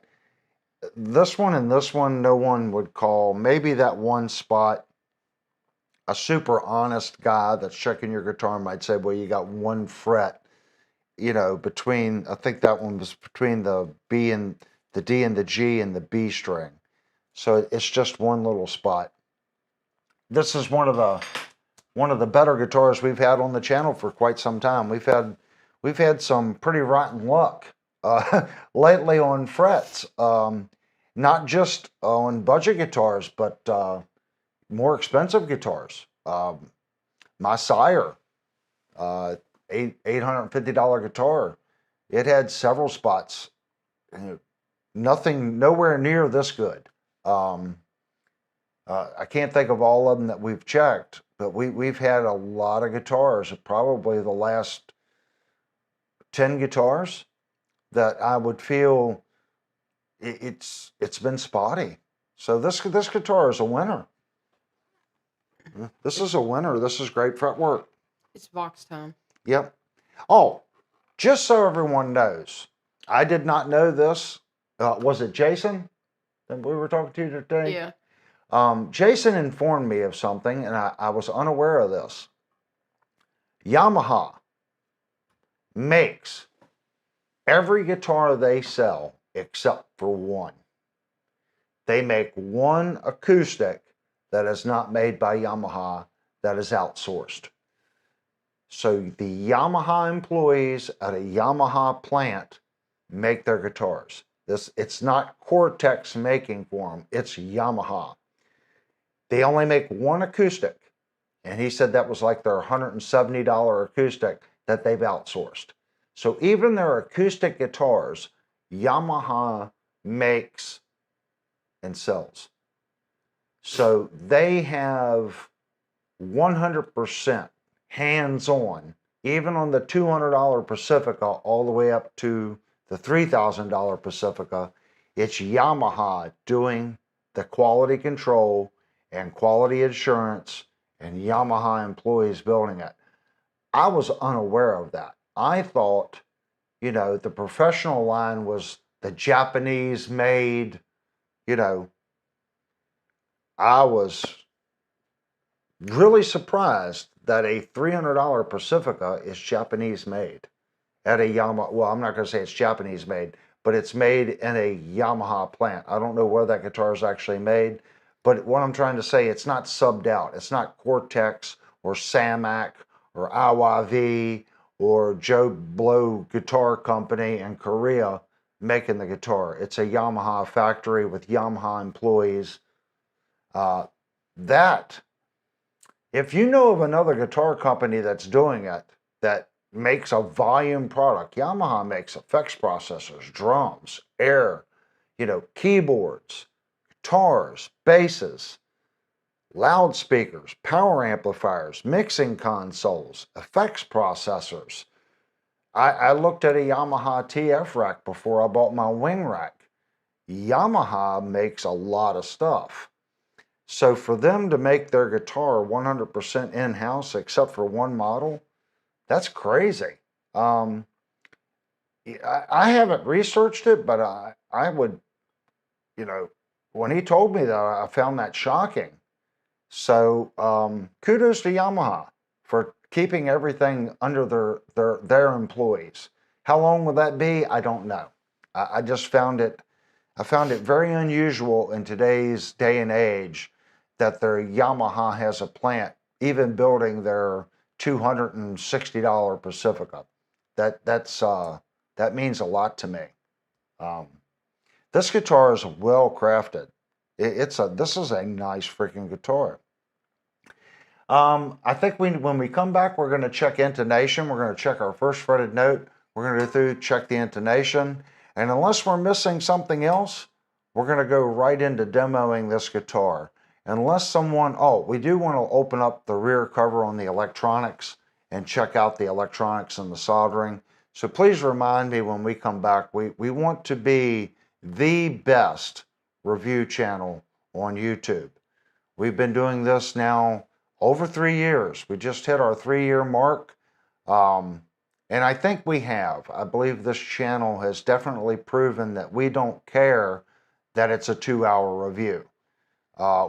This one and this one, no one would call. Maybe that one spot, a super honest guy that's checking your guitar might say, well, you got one fret, you know, between, I think that one was between the B and the D and the G and the B string. So it's just one little spot. This is one of the better guitars we've had on the channel for quite some time. We've had some pretty rotten luck lately on frets, not just on budget guitars, but more expensive guitars. My Sire, $850 guitar, it had several spots. Nowhere near this good. I can't think of all of them that we've checked, but we've had a lot of guitars, probably the last 10 guitars, that I would feel it's been spotty. So this guitar is a winner. This is a winner. This is great fretwork. It's box time. Yep. Oh, just so everyone knows, I did not know this. Was it Jason that we were talking to today? Yeah. Jason informed me of something, and I was unaware of this. Yamaha makes every guitar they sell except for one. They make one acoustic that is not made by Yamaha, that is outsourced. So the Yamaha employees at a Yamaha plant make their guitars. It's not Cortex making for them, it's Yamaha. They only make one acoustic, and he said that was like their $170 acoustic that they've outsourced. So even their acoustic guitars, Yamaha makes and sells. So they have 100% hands-on, even on the $200 Pacifica all the way up to the $3,000 Pacifica. It's Yamaha doing the quality control and quality assurance, and Yamaha employees building it. I was unaware of that. I thought, you know, the professional line was the Japanese made, you know. I was really surprised that a $300 Pacifica is Japanese made at a Yamaha. Well, I'm not going to say it's Japanese made, but it's made in a Yamaha plant. I don't know where that guitar is actually made, but what I'm trying to say, it's not subbed out. It's not Cortex or Samac or IYV or Joe Blow Guitar Company in Korea making the guitar. It's a Yamaha factory with Yamaha employees. That, if you know of another guitar company that's doing it, that makes a volume product. Yamaha makes effects processors, drums, air, keyboards, guitars, basses, loudspeakers, power amplifiers, mixing consoles, effects processors. I looked at a Yamaha TF rack before I bought my wing rack. Yamaha makes a lot of stuff. So for them to make their guitar 100% in-house except for one model, that's crazy. Um, I haven't researched it, but I would, you know, when he told me that, I found that shocking. So kudos to Yamaha for keeping everything under their employees. How long will that be? I don't know. I just found it. I found it very unusual in today's day and age that their Yamaha has a plant, even building their $260 Pacifica. That means a lot to me. Um, this guitar is well crafted. This is a nice freaking guitar. I think when we come back, we're going to check intonation. We're going to check our first fretted note. We're going to go through, check the intonation. And unless we're missing something else, we're going to go right into demoing this guitar. Unless someone, oh, we do want to open up the rear cover on the electronics and check out the electronics and the soldering. So please remind me when we come back. We want to be the best review channel on YouTube. We've been doing this now over 3 years. We just hit our 3-year mark. And I think we have. I believe this channel has definitely proven that we don't care that it's a 2-hour review.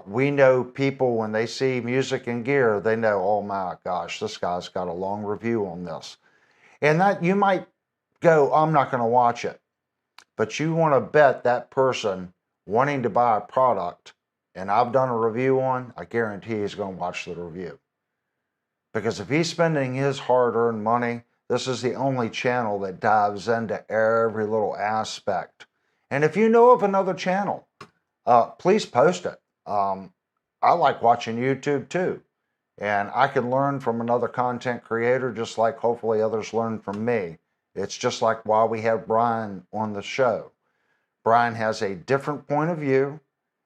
We know people, when they see music and gear, they know, oh my gosh, this guy's got a long review on this. And that you might go, I'm not going to watch it. But you want to bet that person wanting to buy a product, and I've done a review on, I guarantee he's going to watch the review. Because if he's spending his hard-earned money, this is the only channel that dives into every little aspect. And if you know of another channel, please post it. I like watching YouTube too. And I can learn from another content creator just like hopefully others learn from me. It's just like why we have Brian on the show. Brian has a different point of view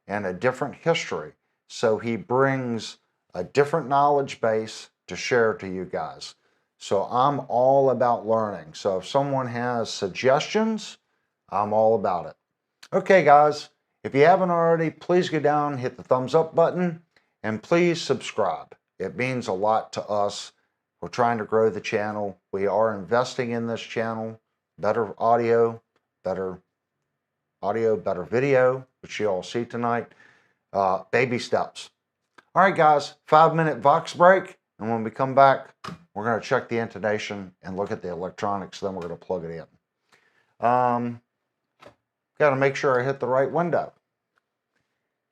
and a different history. So he brings a different knowledge base to share to you guys. So I'm all about learning. So if someone has suggestions, I'm all about it. Okay, guys, if you haven't already, please go down, hit the thumbs up button, and please subscribe. It means a lot to us. We're trying to grow the channel. We are investing in this channel. Better audio, better video, which you all see tonight. Baby steps. All right, guys, 5-minute Vox break. And when we come back, we're going to check the intonation and look at the electronics. Then we're going to plug it in. Got to make sure I hit the right window.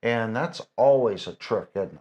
And that's always a trick, isn't it?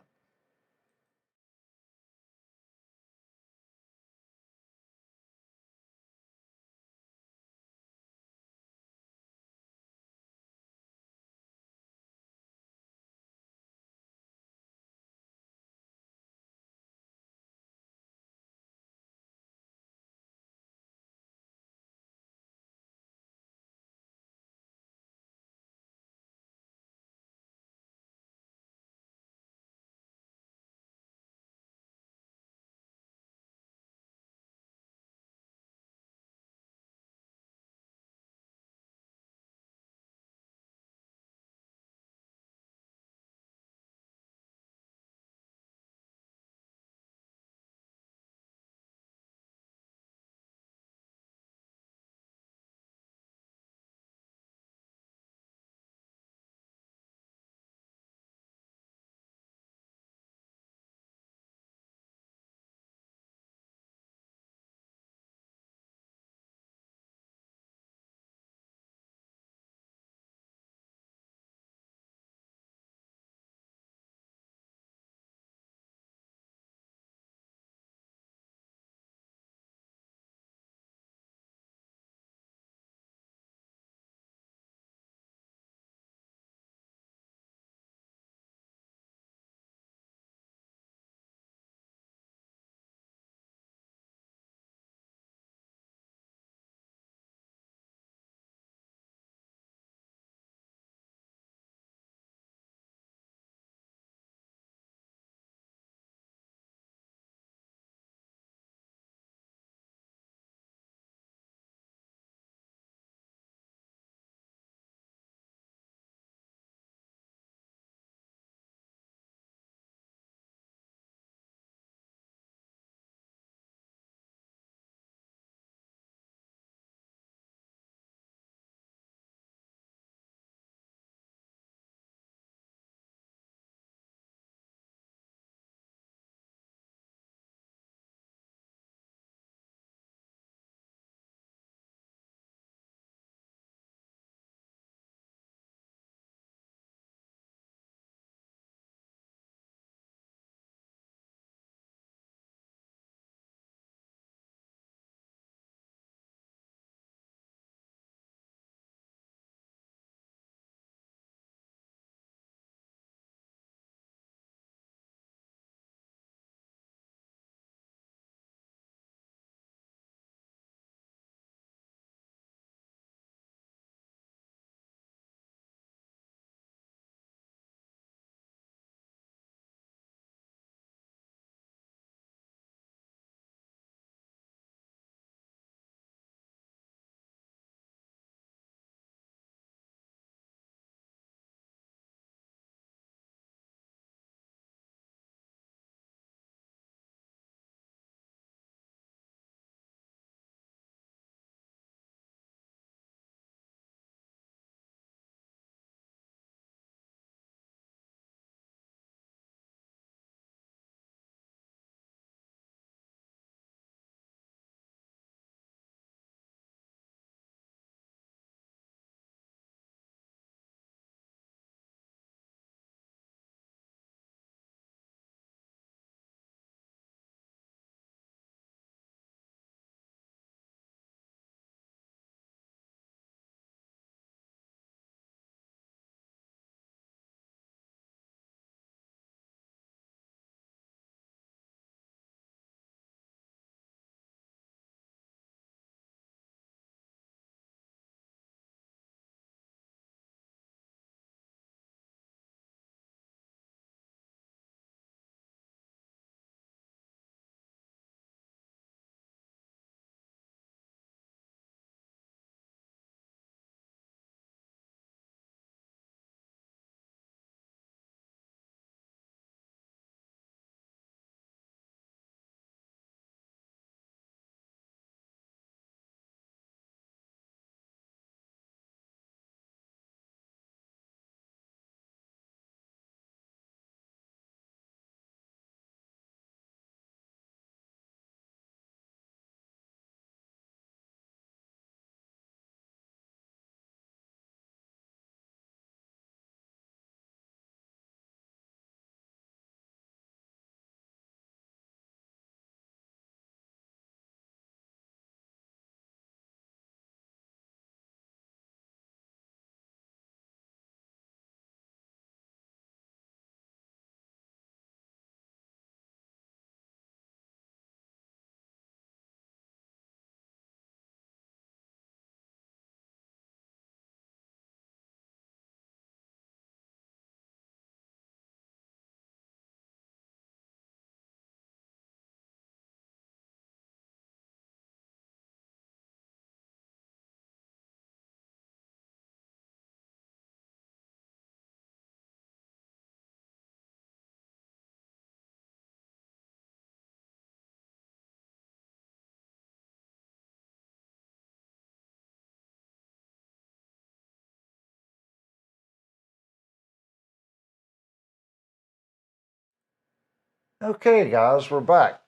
Okay, guys, we're back.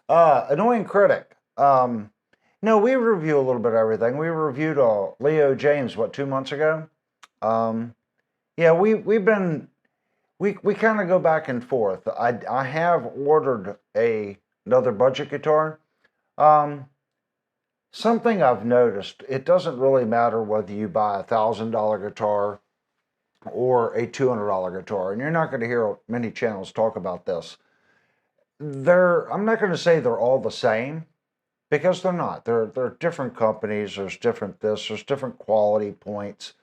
Annoying critic. No, we review a little bit of everything. We reviewed Leo James, what, 2 months ago? Um, yeah, we kind of go back and forth. I have ordered another budget guitar. Um, Something I've noticed, it doesn't really matter whether you buy $1,000 guitar or a $200 guitar, and you're not going to hear many channels talk about this. I'm not going to say they're all the same because they're not. They're different companies. There's different this. There's different quality points.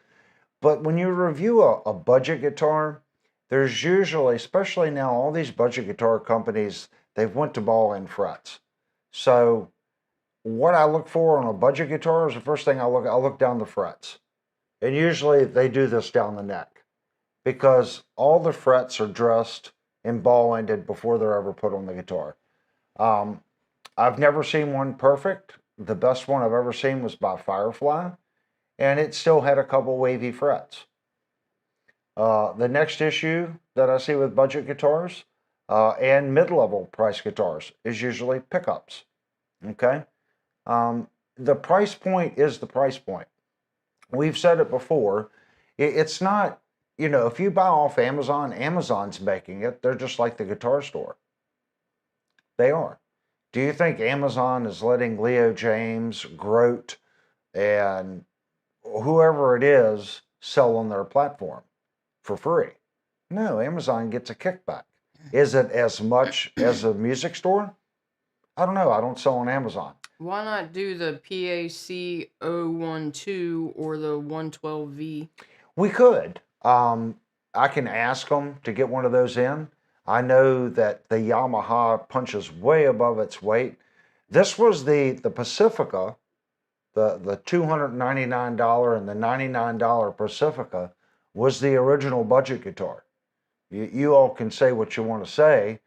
But when you review a budget guitar, there's usually, especially now, all these budget guitar companies, they've went to ball-end frets. So what I look for on a budget guitar is the first thing I look down the frets. And usually they do this down the neck because all the frets are dressed and ball-ended before they're ever put on the guitar. Um, I've never seen one perfect. The best one I've ever seen was by Firefly, and it still had a couple wavy frets. The next issue that I see with budget guitars and mid-level price guitars is usually pickups. Okay, the price point is the price point. We've said it before. It's not, if you buy off Amazon, Amazon's making it. They're just like the guitar store. They are. Do you think Amazon is letting Leo James, Grote, and whoever it is sell on their platform for free? No, Amazon gets a kickback. Is it as much as a music store? I don't know. I don't sell on Amazon. Why not do the PAC 012 or the 112V? We could. I can ask them to get one of those in. I know that the Yamaha punches way above its weight. This was the Pacifica, the $299 and the $99 Pacifica was the original budget guitar. You all can say what you want to say,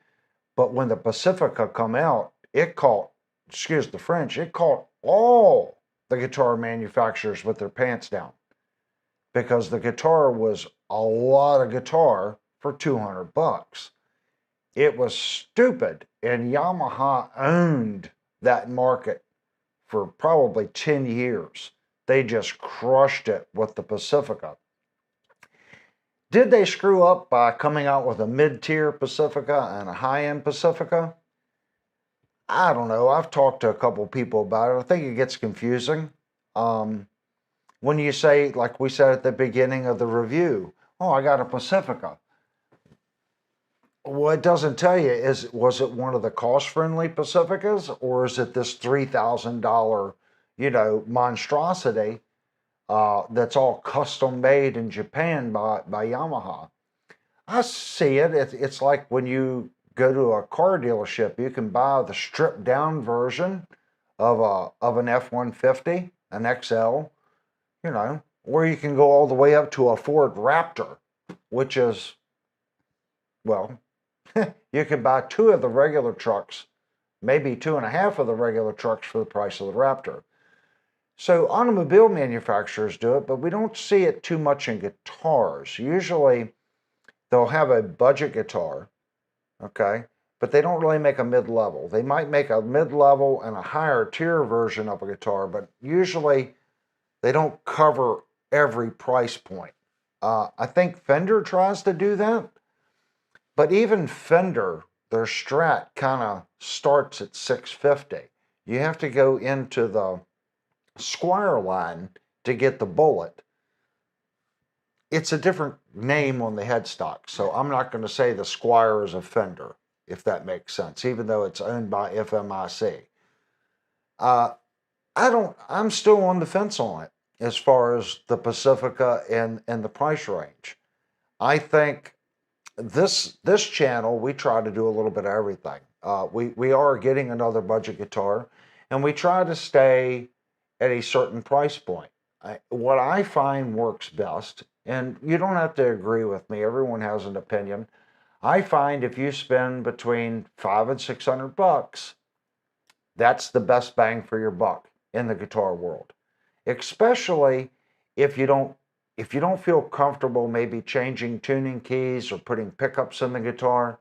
but when the Pacifica come out, it caught, excuse the French, it caught all the guitar manufacturers with their pants down because the guitar was a lot of guitar for 200 bucks. It was stupid, and Yamaha owned that market for probably 10 years. They just crushed it with the Pacifica. Did they screw up by coming out with a mid-tier Pacifica and a high-end Pacifica? I don't know. I've talked to a couple people about it. I think it gets confusing. When you say, like we said at the beginning of the review, oh, I got a Pacifica. Well, it doesn't tell you, was it one of the cost-friendly Pacificas, or is it this $3,000, monstrosity that's all custom made in Japan by Yamaha? I see it. It's like when you go to a car dealership, you can buy the stripped down version of an F-150, an XL, or you can go all the way up to a Ford Raptor, which is, well, you can buy two of the regular trucks, maybe two and a half of the regular trucks for the price of the Raptor. So automobile manufacturers do it, but we don't see it too much in guitars. Usually they'll have a budget guitar, okay, but they don't really make a mid-level. They might make a mid-level and a higher tier version of a guitar, but usually they don't cover every price point. I think Fender tries to do that, but even Fender, their Strat kind of starts at $650. You have to go into the Squire line to get the Bullet. It's a different name on the headstock, so I'm not going to say the Squire is a Fender, if that makes sense, even though it's owned by FMIC. I'm still on the fence on it as far as the Pacifica and the price range. I think this channel, we try to do a little bit of everything. We are getting another budget guitar, and we try to stay at a certain price point. What I find works best, and you don't have to agree with me, everyone has an opinion. I find if you spend between $500 and $600, that's the best bang for your buck in the guitar world. Especially if you don't feel comfortable maybe changing tuning keys or putting pickups in the guitar,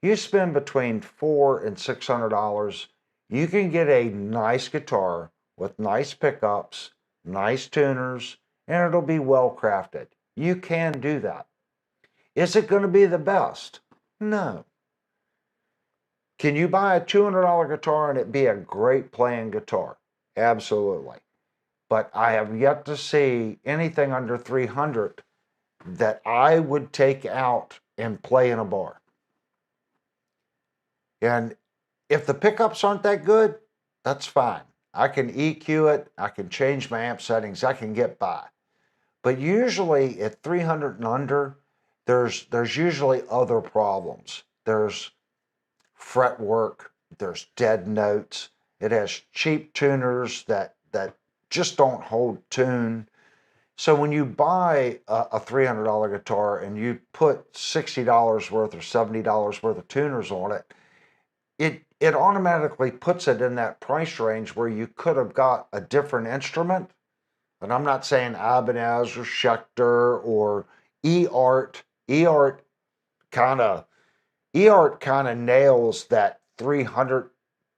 You spend between $400 and $600, you can get a nice guitar with nice pickups, nice tuners, and it'll be well crafted. You can do that. Is it going to be the best? No. Can you buy a $200 guitar and it be a great playing guitar? Absolutely. But I have yet to see anything under 300 that I would take out and play in a bar. And if the pickups aren't that good, that's fine. I can EQ it, I can change my amp settings, I can get by. But usually at 300 and under, there's usually other problems. There's fretwork, there's dead notes, it has cheap tuners that just don't hold tune. So when you buy a $300 guitar and you put $60 worth or $70 worth of tuners on it, it automatically puts it in that price range where you could have got a different instrument. And I'm not saying Ibanez or Schecter or eArt. eArt kind of nails that $300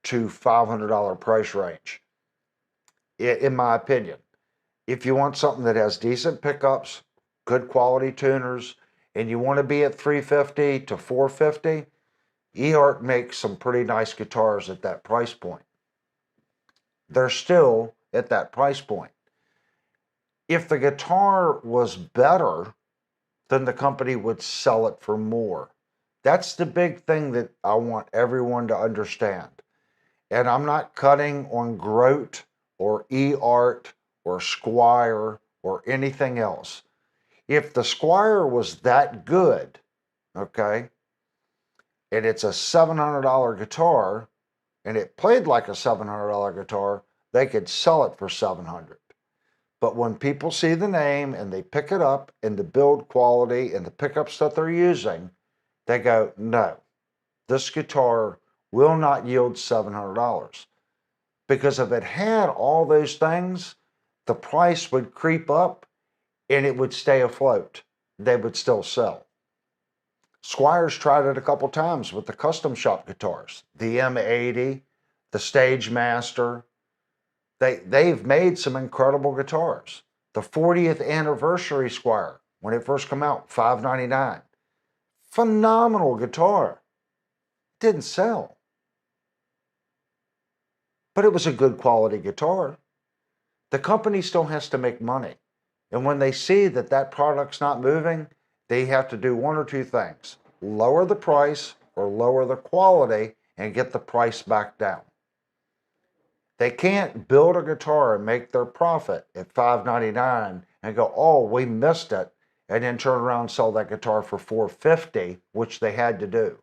to $500 price range, in my opinion. If you want something that has decent pickups, good quality tuners, and you want to be at $350 to $450, eArt makes some pretty nice guitars at that price point. They're still at that price point. If the guitar was better, then the company would sell it for more. That's the big thing that I want everyone to understand. And I'm not cutting on Grote or eArt or Squire or anything else. If the Squire was that good, okay, and it's a $700 guitar, and it played like a $700 guitar, they could sell it for $700. But when people see the name and they pick it up and the build quality and the pickups that they're using, they go, no, this guitar will not yield $700. Because if it had all those things, the price would creep up and it would stay afloat. They would still sell. Squire's tried it a couple times with the custom shop guitars, the M80, the Stage Master. They've made some incredible guitars. The 40th anniversary Squire, when it first came out, $599. Phenomenal guitar. Didn't sell. But it was a good quality guitar. The company still has to make money. And when they see that that product's not moving, they have to do one or two things. Lower the price or lower the quality and get the price back down. They can't build a guitar and make their profit at $599 and go, oh, we missed it, and then turn around and sell that guitar for $450, which they had to do.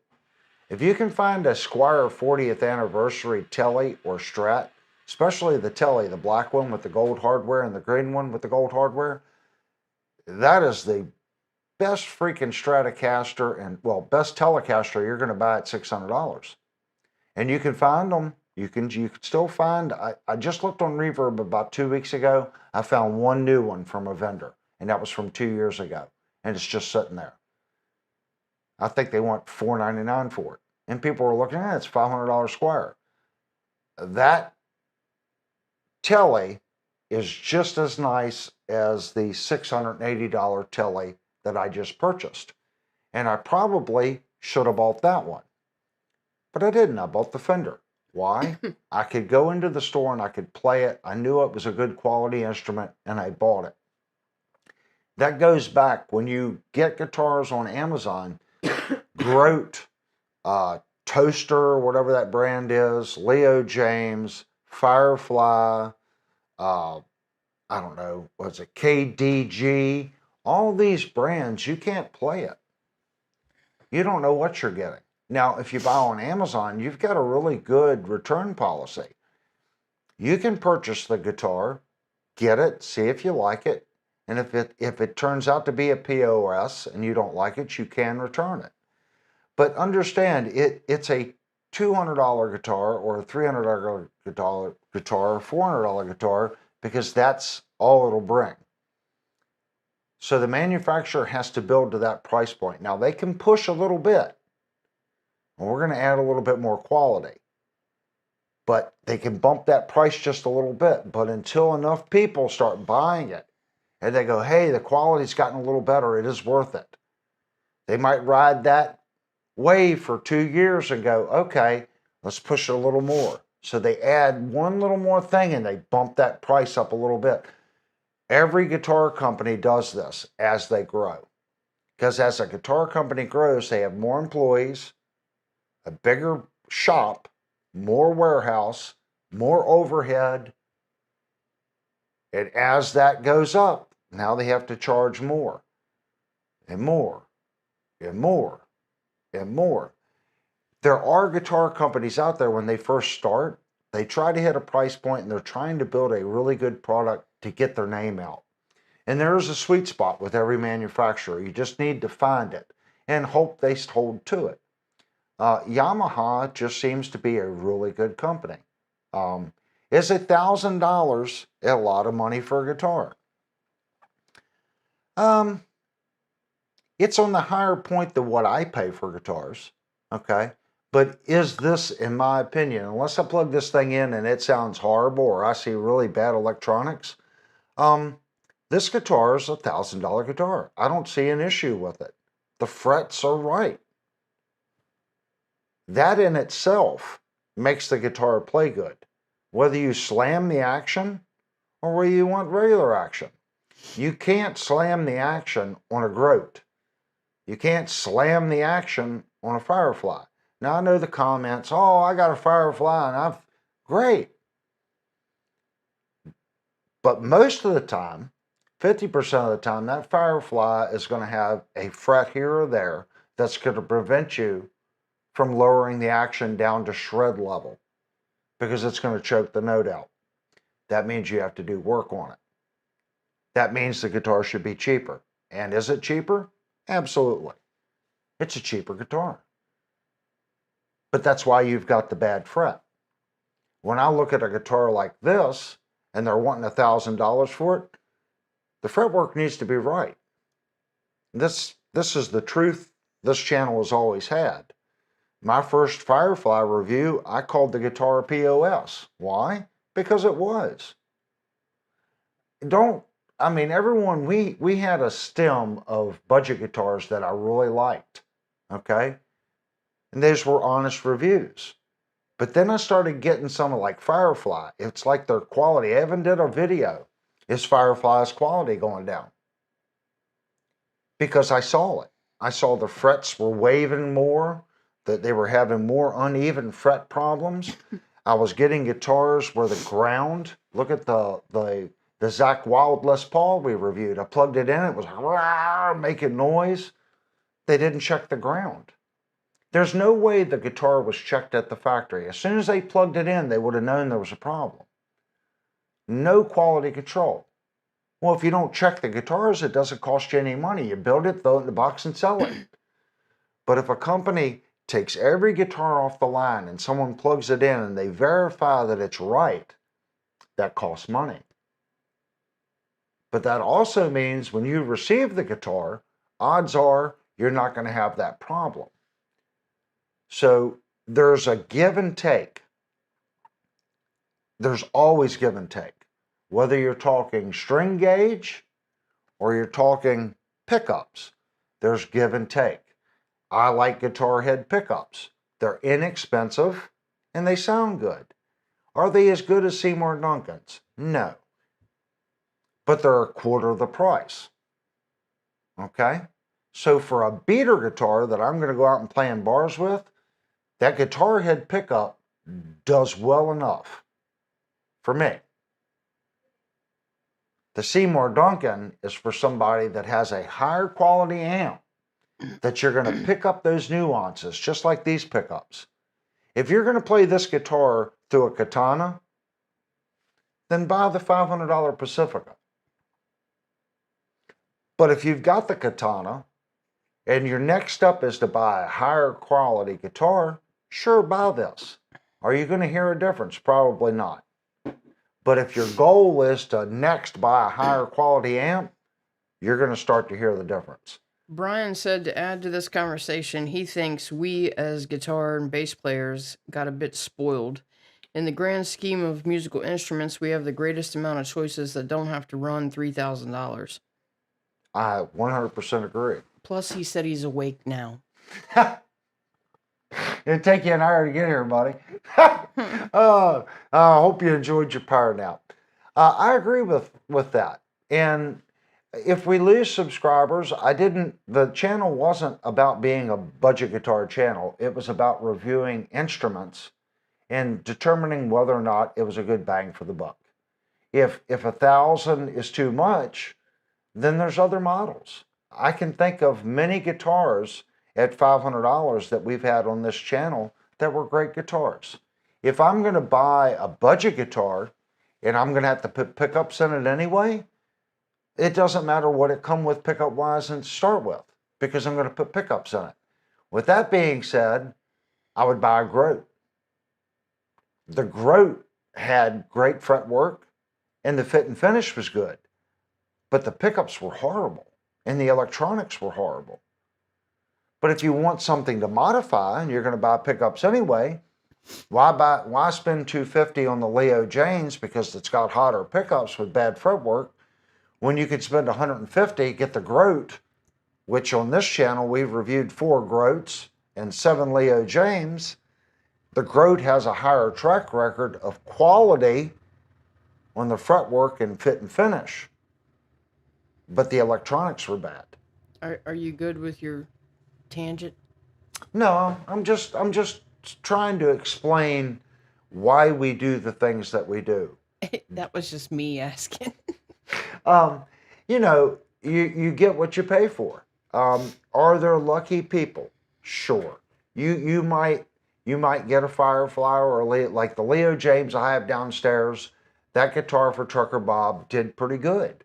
If you can find a Squire 40th anniversary Telly or Strat, especially the Telly, the black one with the gold hardware and the green one with the gold hardware, that is the best freaking Stratocaster and, well, best Telecaster you're going to buy at $600. And you can find them. You can still find, I just looked on Reverb about 2 weeks ago. I found one new one from a vendor, and that was from 2 years ago. And it's just sitting there. I think they want $499 for it. And people are looking at it, it's $500 Squire. That Telly is just as nice as the $680 Telly that I just purchased. And I probably should have bought that one. But I didn't. I bought the Fender. Why? I could go into the store and I could play it. I knew it was a good quality instrument and I bought it. That goes back when you get guitars on Amazon, Grote, Toaster, whatever that brand is, Leo James, Firefly, I don't know, what's it, KDG, all these brands, you can't play it. You don't know what you're getting. Now, if you buy on Amazon, you've got a really good return policy. You can purchase the guitar, get it, see if you like it, and if it turns out to be a POS and you don't like it, you can return it. But understand, it's a $200 guitar or a $300 guitar or $400 guitar because that's all it'll bring. So the manufacturer has to build to that price point. Now, they can push a little bit. and we're going to add a little bit more quality. But they can bump that price just a little bit. But until enough people start buying it and they go, hey, the quality's gotten a little better, it is worth it. They might ride that wave for 2 years and go, okay, let's push it a little more. So they add one little more thing and they bump that price up a little bit. Every guitar company does this as they grow. Because as a guitar company grows, they have more employees, a bigger shop, more warehouse, more overhead. And as that goes up, now they have to charge more and more and more and more. There are guitar companies out there when they first start, they try to hit a price point and they're trying to build a really good product to get their name out. And there's a sweet spot with every manufacturer. You just need to find it and hope they hold to it. Yamaha just seems to be a really good company. Is $1,000 a lot of money for a guitar? It's on the higher point than what I pay for guitars, okay? But is this, in my opinion, unless I plug this thing in and it sounds horrible or I see really bad electronics, this guitar is a $1,000 guitar. I don't see an issue with it. The frets are right. That in itself makes the guitar play good. Whether you slam the action or whether you want regular action. You can't slam the action on a Grote. You can't slam the action on a Firefly. Now I know the comments, oh, I got a Firefly and great. But most of the time, 50% of the time, that Firefly is going to have a fret here or there that's going to prevent you from lowering the action down to shred level because it's going to choke the note out. That means you have to do work on it. That means the guitar should be cheaper. And is it cheaper? Absolutely. It's a cheaper guitar. But that's why you've got the bad fret. When I look at a guitar like this, and they're wanting $1,000 for it, the fretwork needs to be right. This is the truth this channel has always had. My first Firefly review, I called the guitar POS. Why? Because it was. Everyone, we had a stem of budget guitars that I really liked, okay? And those were honest reviews. But then I started getting some like Firefly. It's like their quality. I even did a video. Is Firefly's quality going down? Because I saw it. I saw the frets were waving more, that they were having more uneven fret problems. I was getting guitars where the ground, look at the Zakk Wylde Les Paul we reviewed. I plugged it in, it was making noise. They didn't check the ground. There's no way the guitar was checked at the factory. As soon as they plugged it in, they would have known there was a problem. No quality control. Well, if you don't check the guitars, it doesn't cost you any money. You build it, throw it in the box, and sell it. But if a company takes every guitar off the line and someone plugs it in and they verify that it's right, that costs money. But that also means when you receive the guitar, odds are you're not going to have that problem. So there's a give and take. There's always give and take. Whether you're talking string gauge or you're talking pickups, there's give and take. I like guitar head pickups. They're inexpensive and they sound good. Are they as good as Seymour Duncan's? No. But they're a quarter of the price. Okay? So for a beater guitar that I'm going to go out and play in bars with, that guitar head pickup does well enough for me. The Seymour Duncan is for somebody that has a higher quality amp that you're going to pick up those nuances, just like these pickups. If you're going to play this guitar through a Katana, then buy the $500 Pacifica. But if you've got the Katana and your next step is to buy a higher quality guitar, sure, buy this. Are you going to hear a difference? Probably not. But if your goal is to next buy a higher quality amp, you're going to start to hear the difference. Brian said to add to this conversation, he thinks we as guitar and bass players got a bit spoiled. In the grand scheme of musical instruments, we have the greatest amount of choices that don't have to run $3,000. I 100% agree. Plus, he said he's awake now. It'll take you an hour to get here, buddy. I hope you enjoyed your power nap. I agree with that. And if we lose subscribers, the channel wasn't about being a budget guitar channel. It was about reviewing instruments and determining whether or not it was a good bang for the buck. If 1,000 is too much, then there's other models. I can think of many guitars at $500 that we've had on this channel that were great guitars. If I'm going to buy a budget guitar and I'm going to have to put pickups in it anyway, it doesn't matter what it come with pickup wise and start with, because I'm going to put pickups in it. With that being said, I would buy a Groat. The Groat had great fretwork and the fit and finish was good, but the pickups were horrible and the electronics were horrible. But if you want something to modify and you're going to buy pickups anyway, why spend $250 on the Leo Janes because it's got hotter pickups with bad fretwork when you could spend $150, get the Groat, which on this channel we've reviewed 4 Groats and 7 Leo James. The Groat has a higher track record of quality on the fretwork and fit and finish, but the electronics were bad. Are you good with your tangent? No, I'm just trying to explain why we do the things that we do. That was just me asking. You know, you get what you pay for. Are there lucky people? Sure. You might get a Firefly or like the Leo James I have downstairs. That guitar for Trucker Bob did pretty good.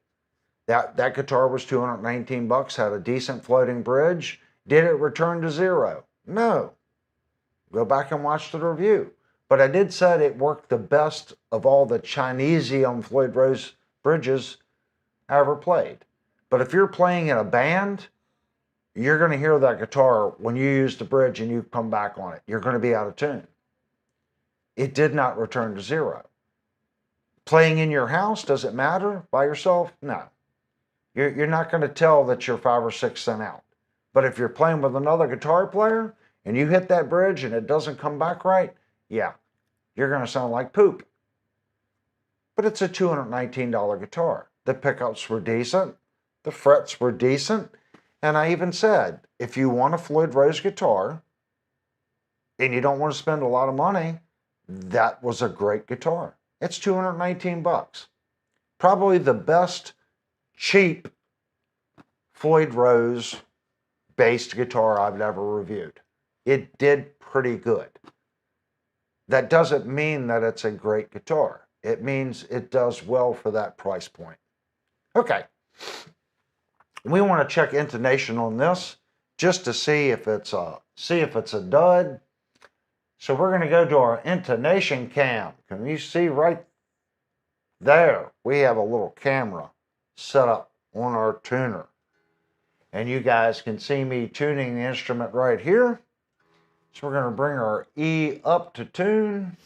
That guitar was $219, had a decent floating bridge. Did it return to zero? No. Go back and watch the review. But I did say it worked the best of all the Chinesium Floyd Rose bridges I ever played. But if you're playing in a band, you're going to hear that guitar when you use the bridge and you come back on it. You're going to be out of tune. It did not return to zero. Playing in your house, does it matter by yourself? No. You're not going to tell that you're 5 or 6 cents out. But if you're playing with another guitar player and you hit that bridge and it doesn't come back right, yeah, you're going to sound like poop. But it's a $219 guitar. The pickups were decent. The frets were decent. And I even said, if you want a Floyd Rose guitar and you don't want to spend a lot of money, that was a great guitar. It's $219. Probably the best cheap Floyd Rose based guitar I've ever reviewed. It did pretty good. That doesn't mean that it's a great guitar. It means it does well for that price point. Okay. We want to check intonation on this just to see if it's a dud. So we're going to go to our intonation cam. Can you see right there? We have a little camera set up on our tuner. And you guys can see me tuning the instrument right here. So we're going to bring our E up to tune.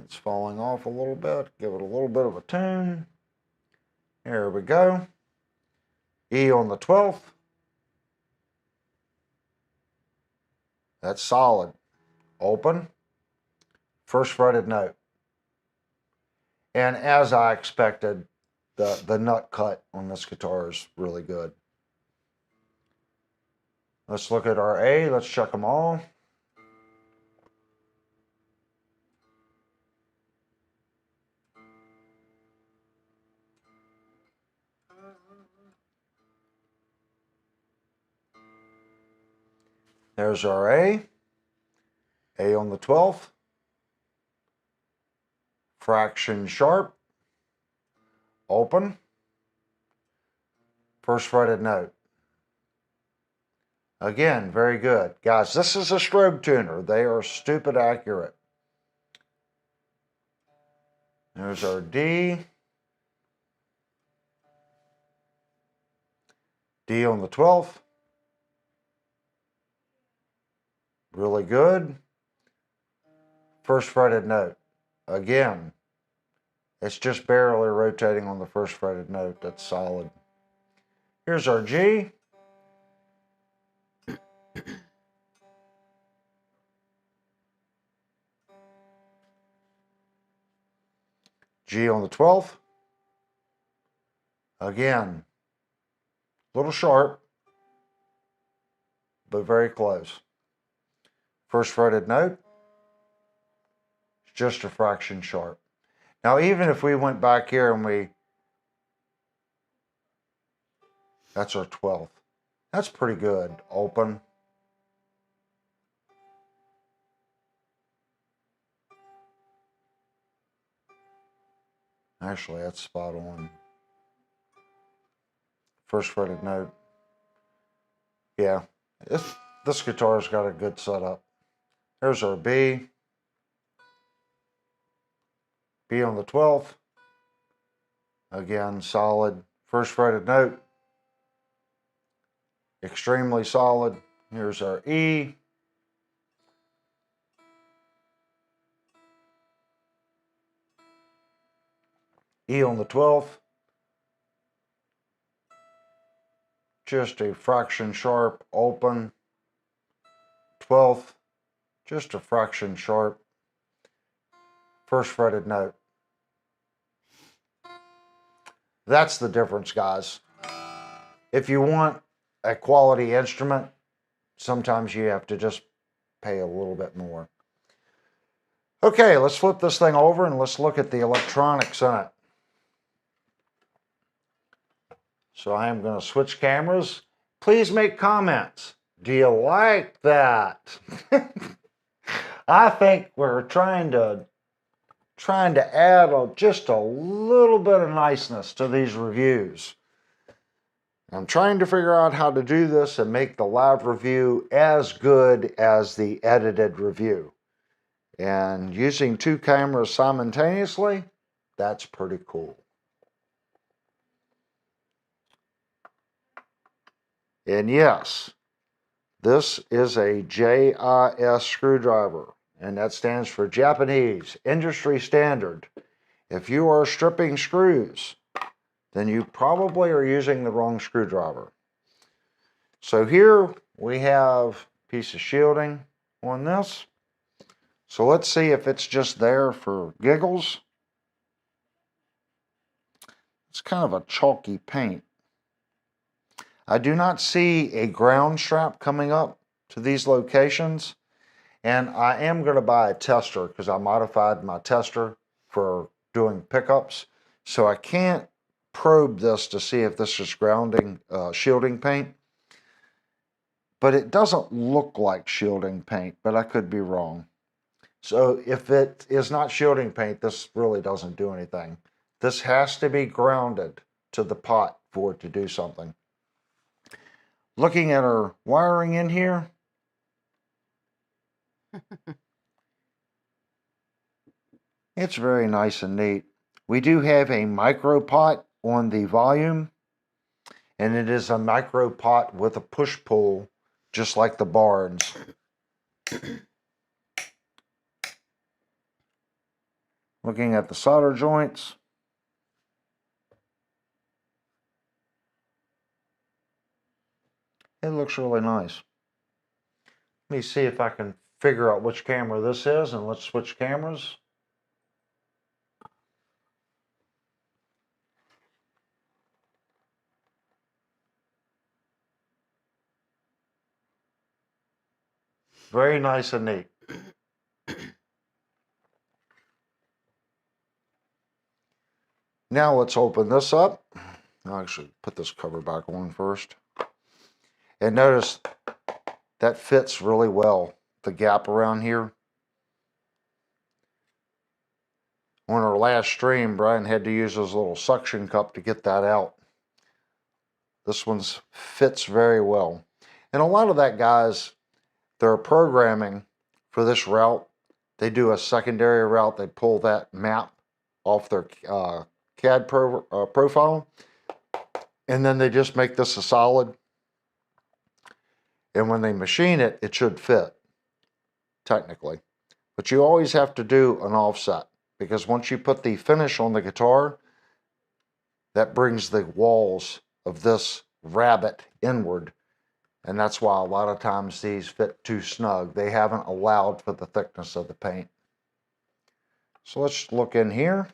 It's falling off a little bit. Give it a little bit of a tune. There we go. E on the 12th. That's solid. Open. First fretted note. And as I expected, the nut cut on this guitar is really good. Let's look at our A. Let's check them all. There's our A. A on the 12th. Fraction sharp. Open. First fretted note. Again, very good. Guys, this is a strobe tuner. They are stupid accurate. There's our D. D on the 12th. Really good. First fretted note. Again, it's just barely rotating on the first fretted note. That's solid. Here's our G. G on the 12th. Again, a little sharp, but very close. First fretted note, just a fraction sharp. Now, even if we went back here and that's our 12th. That's pretty good. Open. Actually, that's spot on. First fretted note. Yeah, this guitar's got a good setup. There's our B. B on the 12th. Again, solid. First fretted note. Extremely solid. Here's our E. E on the 12th. Just a fraction sharp, open. 12th, just a fraction sharp. First fretted note. That's the difference, guys. If you want a quality instrument, sometimes you have to just pay a little bit more. Okay, let's flip this thing over and let's look at the electronics in it. So I am going to switch cameras. Please make comments. Do you like that? I think we're trying to add just a little bit of niceness to these reviews. I'm trying to figure out how to do this and make the live review as good as the edited review. And using two cameras simultaneously, that's pretty cool. And yes, this is a JIS screwdriver, and that stands for Japanese Industry Standard. If you are stripping screws, then you probably are using the wrong screwdriver. So here we have a piece of shielding on this. So let's see if it's just there for giggles. It's kind of a chalky paint. I do not see a ground strap coming up to these locations, and I am going to buy a tester because I modified my tester for doing pickups, so I can't probe this to see if this is grounding shielding paint, but it doesn't look like shielding paint, but I could be wrong. So if it is not shielding paint, this really doesn't do anything. This has to be grounded to the pot for it to do something. Looking at our wiring in here, it's very nice and neat. We do have a micro pot on the volume, and it is a micro pot with a push-pull, just like the Barnes. Looking at the solder joints, it looks really nice. Let me see if I can figure out which camera this is, and let's switch cameras. Very nice and neat. Now let's open this up. I'll actually put this cover back on first. And notice that fits really well, the gap around here. On our last stream, Brian had to use his little suction cup to get that out. This one fits very well. And a lot of that, guys, they're programming for this route. They do a secondary route. They pull that map off their CAD profile. and then they just make this a solid. And when they machine it, it should fit, technically. But you always have to do an offset, because once you put the finish on the guitar, that brings the walls of this rabbet inward. And that's why a lot of times these fit too snug. They haven't allowed for the thickness of the paint. So let's look in here.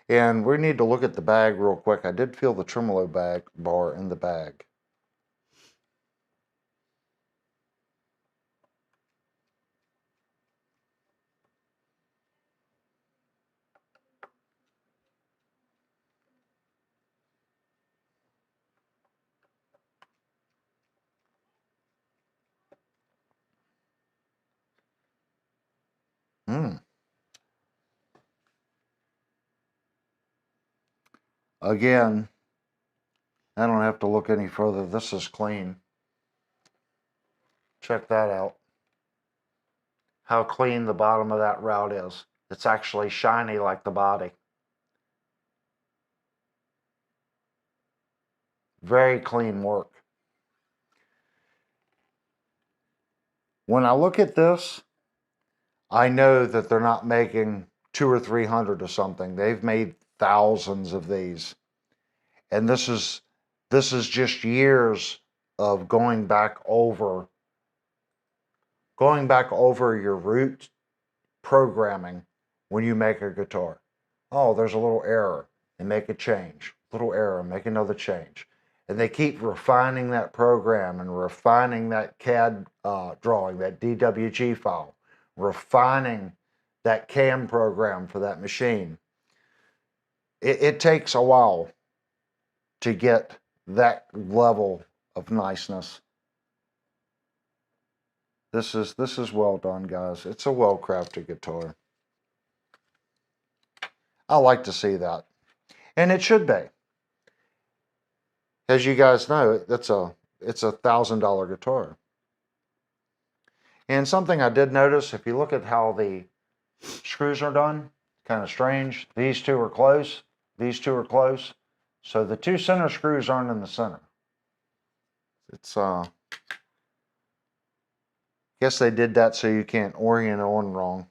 And we need to look at the bag real quick. I did feel the tremolo bar in the bag. Again, I don't have to look any further. This is clean. Check that out. How clean the bottom of that route is. It's actually shiny like the body. Very clean work. When I look at this, I know that they're not making 200 or 300 or something. They've made thousands of these. And this is just years of going back over your root programming when you make a guitar. Oh, there's a little error, and make a change. Little error, make another change. And they keep refining that program and refining that CAD drawing, that DWG file, refining that CAM program for that machine. It takes a while to get that level of niceness. This is well done, guys. It's a well-crafted guitar. I like to see that. And it should be. As you guys know, it's a $1,000 guitar. And something I did notice, if you look at how the screws are done, kind of strange. These two are close. These two are close. So the two center screws aren't in the center. It's guess they did that so you can't orient it on wrong.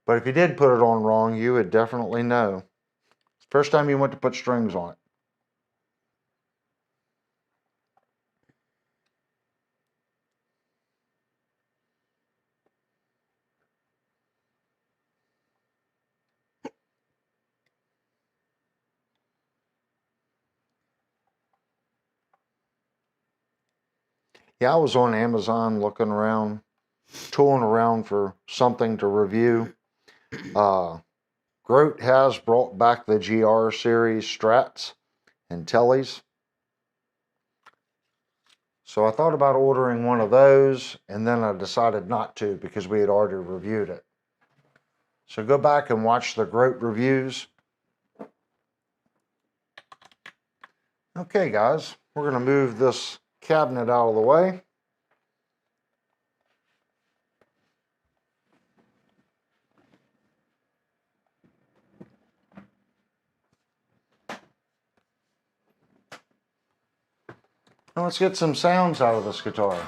But if you did put it on wrong, you would definitely know. It's the first time you went to put strings on it. Yeah, I was on Amazon looking around, tooling around for something to review. Grote has brought back the GR series Strats and Tellys. So I thought about ordering one of those, and then I decided not to because we had already reviewed it. So go back and watch the Grote reviews. Okay, guys, we're going to move this cabinet out of the way. Now let's get some sounds out of this guitar.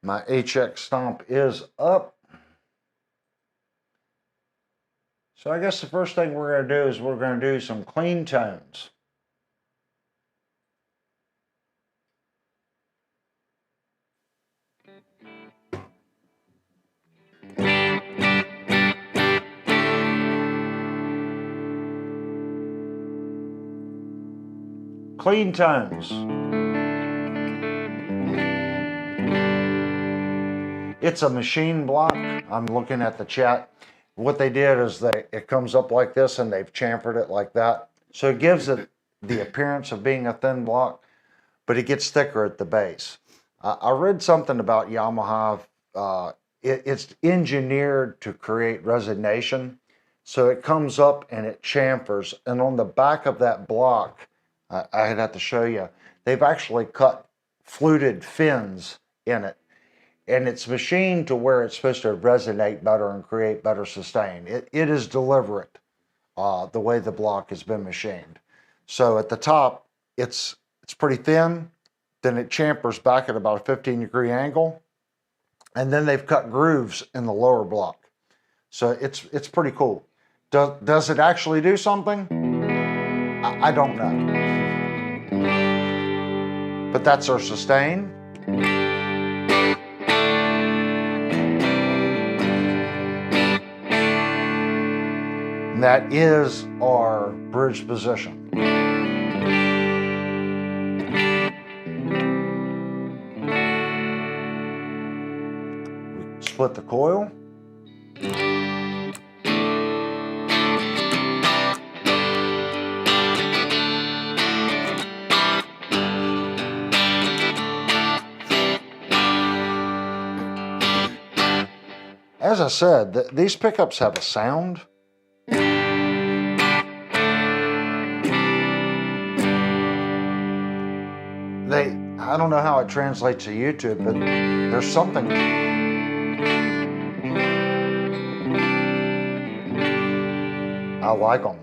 My HX Stomp is up. So I guess the first thing we're going to do is we're going to do some clean tones. Clean tones. It's a machine block. I'm looking at the chat. What they did is it comes up like this and they've chamfered it like that. So it gives it the appearance of being a thin block, but it gets thicker at the base. I read something about Yamaha. It's engineered to create resonation. So it comes up and it chamfers. And on the back of that block, I'd have to show you. They've actually cut fluted fins in it, and it's machined to where it's supposed to resonate better and create better sustain. It is deliberate, the way the block has been machined. So at the top, it's pretty thin, then it chambers back at about a 15-degree angle, and then they've cut grooves in the lower block. So it's pretty cool. Does it actually do something? I don't know. But that's our sustain. And that is our bridge position. We split the coil. As I said, these pickups have a sound. I don't know how it translates to YouTube, but there's something. I like them.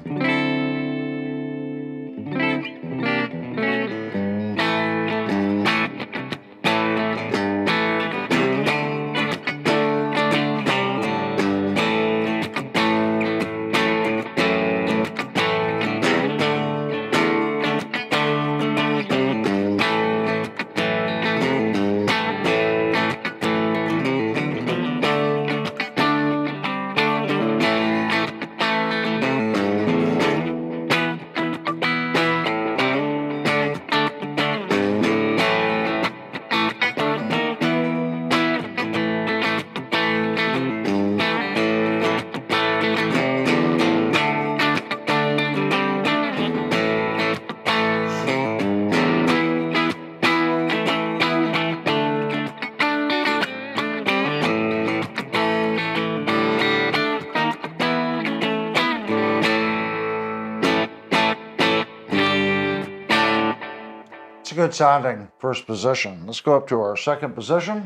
It's a good sounding first position. Let's go up to our second position.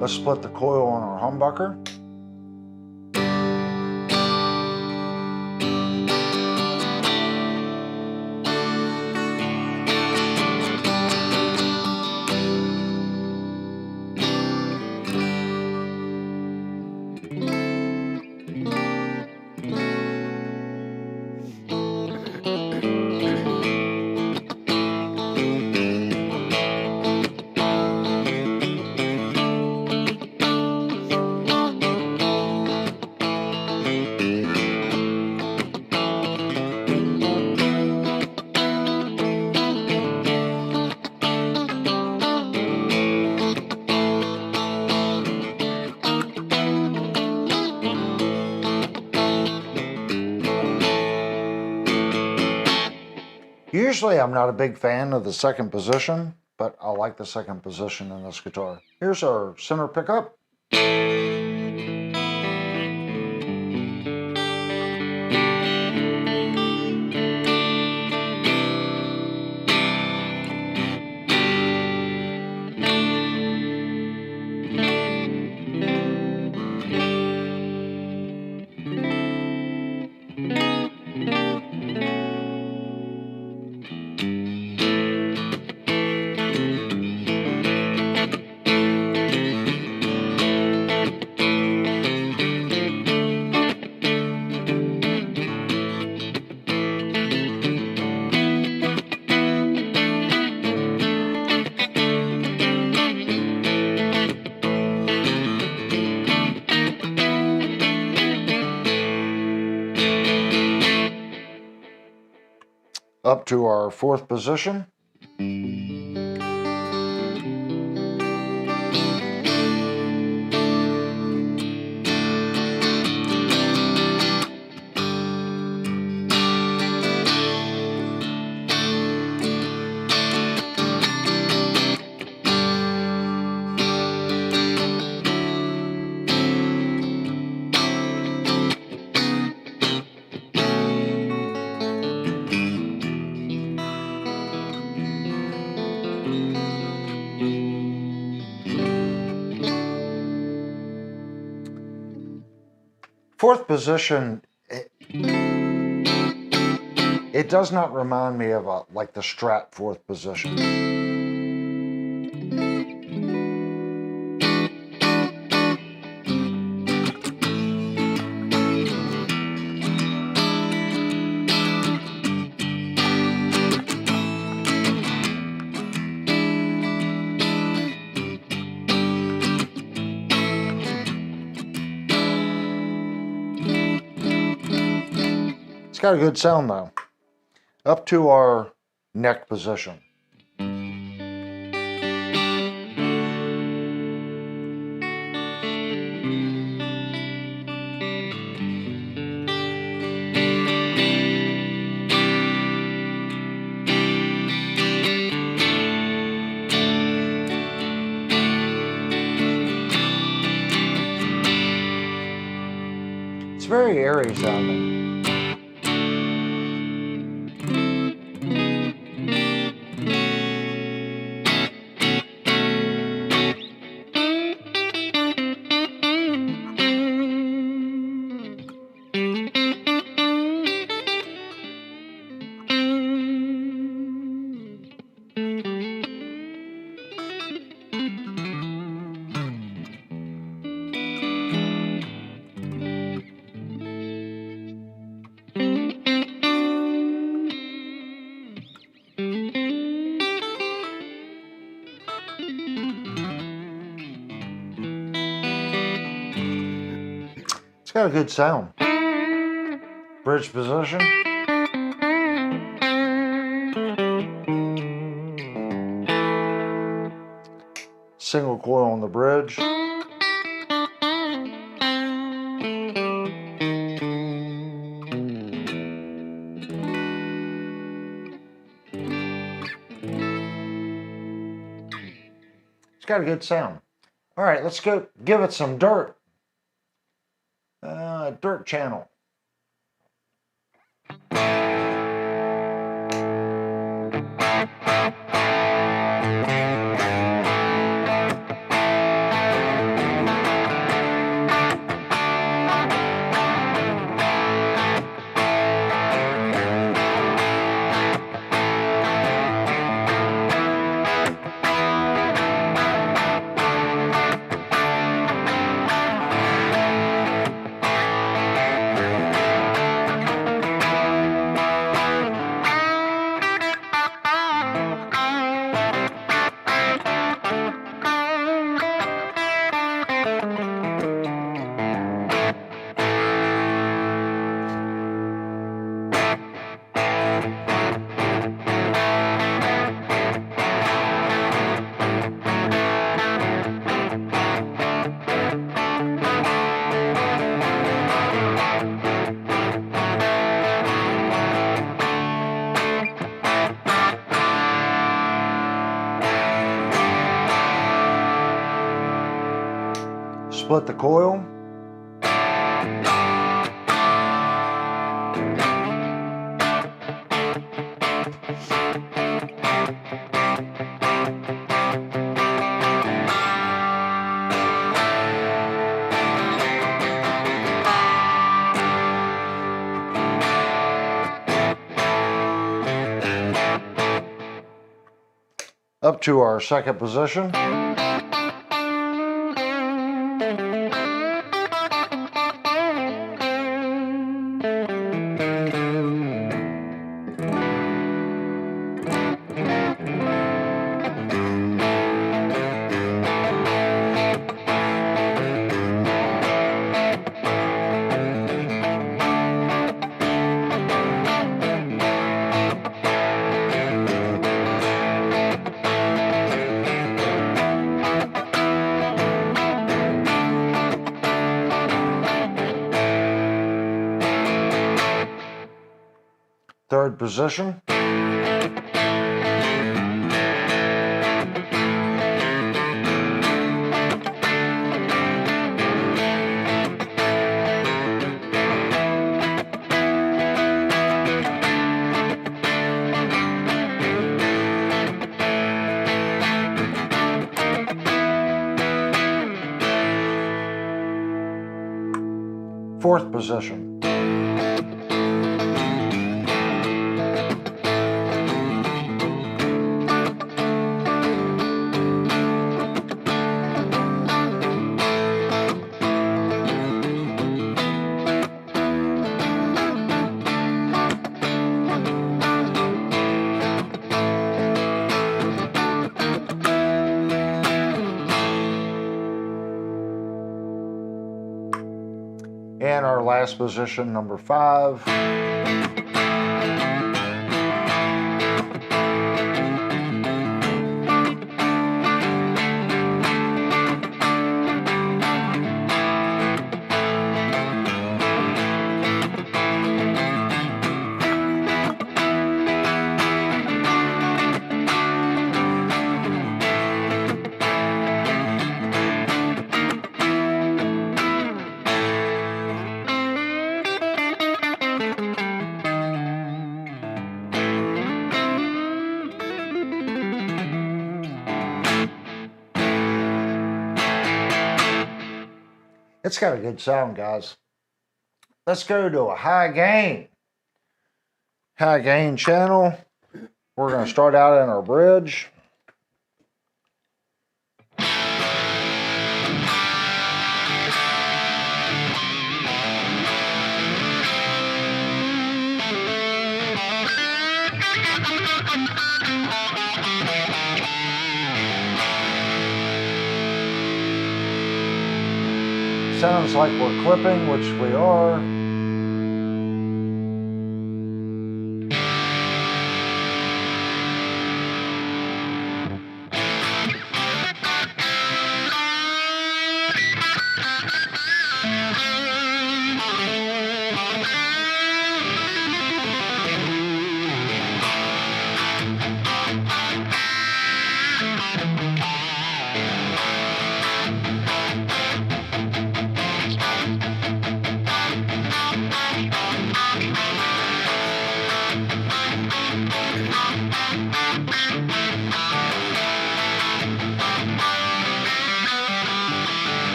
Let's split the coil on our humbucker. Usually I'm not a big fan of the second position, but I like the second position in this guitar. Here's our center pickup. Up to our fourth position. Fourth position, it does not remind me of like the Strat fourth position. It's got a good sound though. Up to our neck position. It's very airy sounding. It's got a good sound. Bridge position. Single coil on the bridge. It's got a good sound. All right, let's go give it some dirt. Dirt channel. Split the coil. Up to our second position. Third position. Fourth position. And our last position, number 5. It's got a good sound, guys. Let's go to a high gain. High gain channel. We're going to start out in our bridge. Sounds like we're clipping, which we are.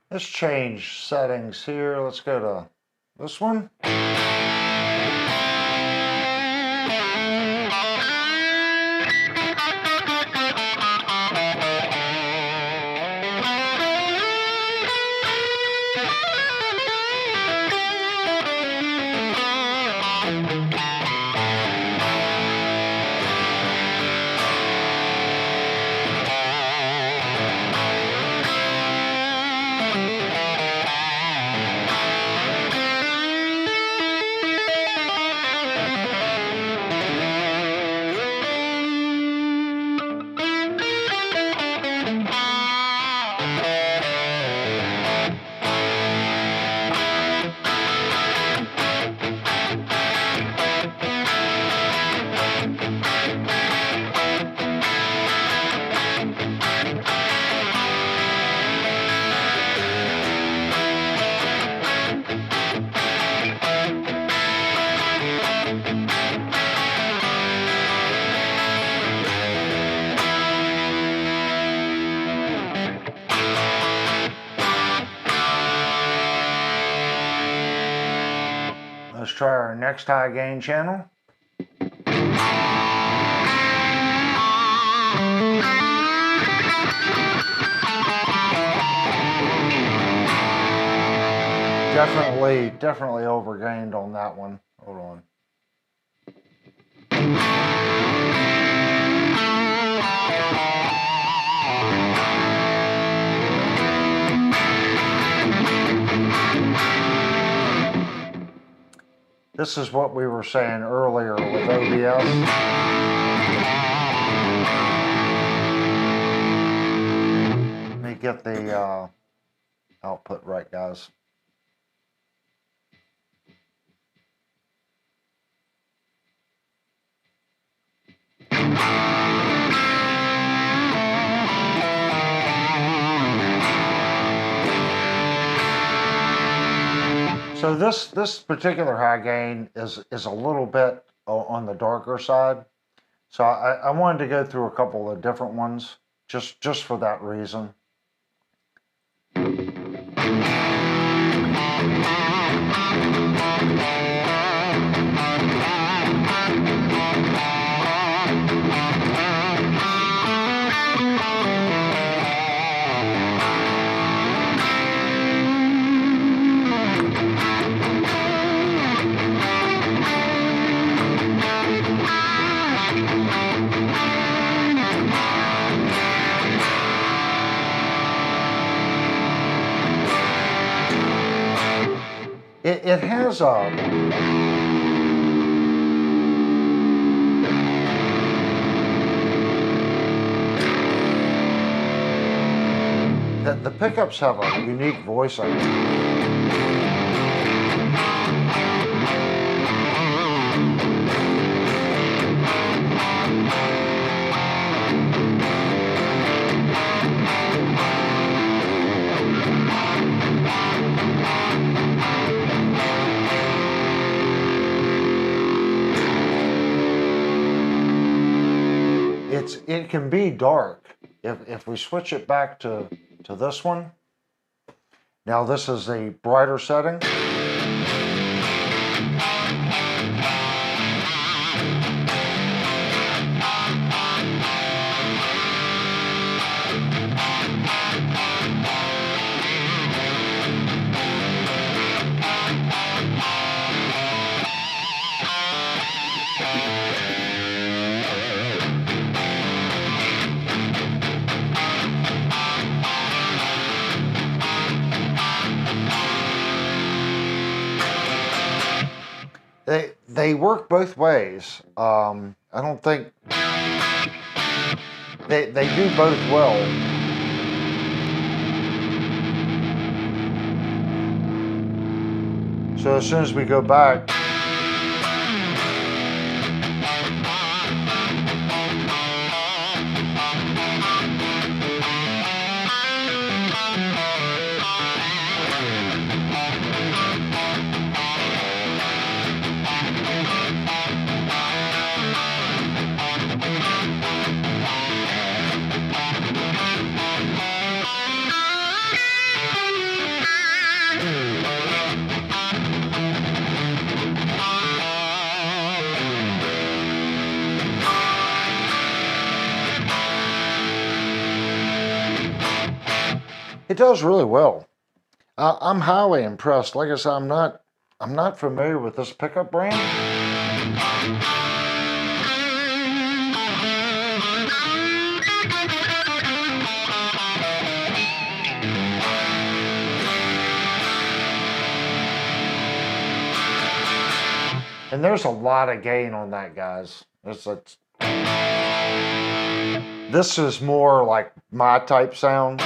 Let's change settings here. Let's go to this one. Let's try our next high gain channel. Definitely overgained on that one. Hold on. This is what we were saying earlier with OBS. get the output right, guys. So this particular high gain is a little bit on the darker side. So I wanted to go through a couple of different ones just for that reason. It has a the pickups have a unique voice, I think. It can be dark. If we switch it back to this one, now this is a brighter setting. They work both ways. I don't think they do both well. So as soon as we go back, it does really well. I'm highly impressed. Like I said, I'm not familiar with this pickup brand. And there's a lot of gain on that, guys. This is more like my type sound.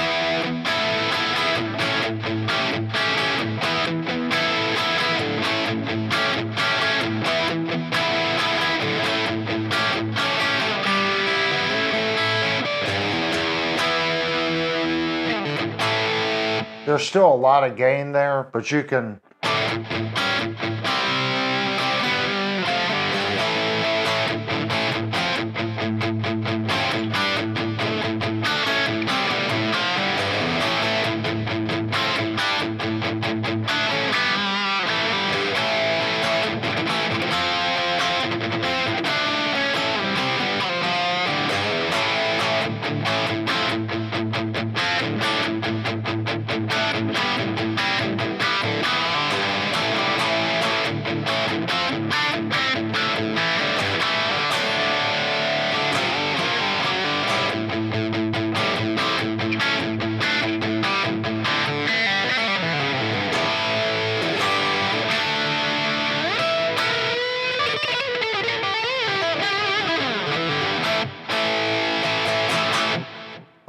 There's still a lot of gain there, but you can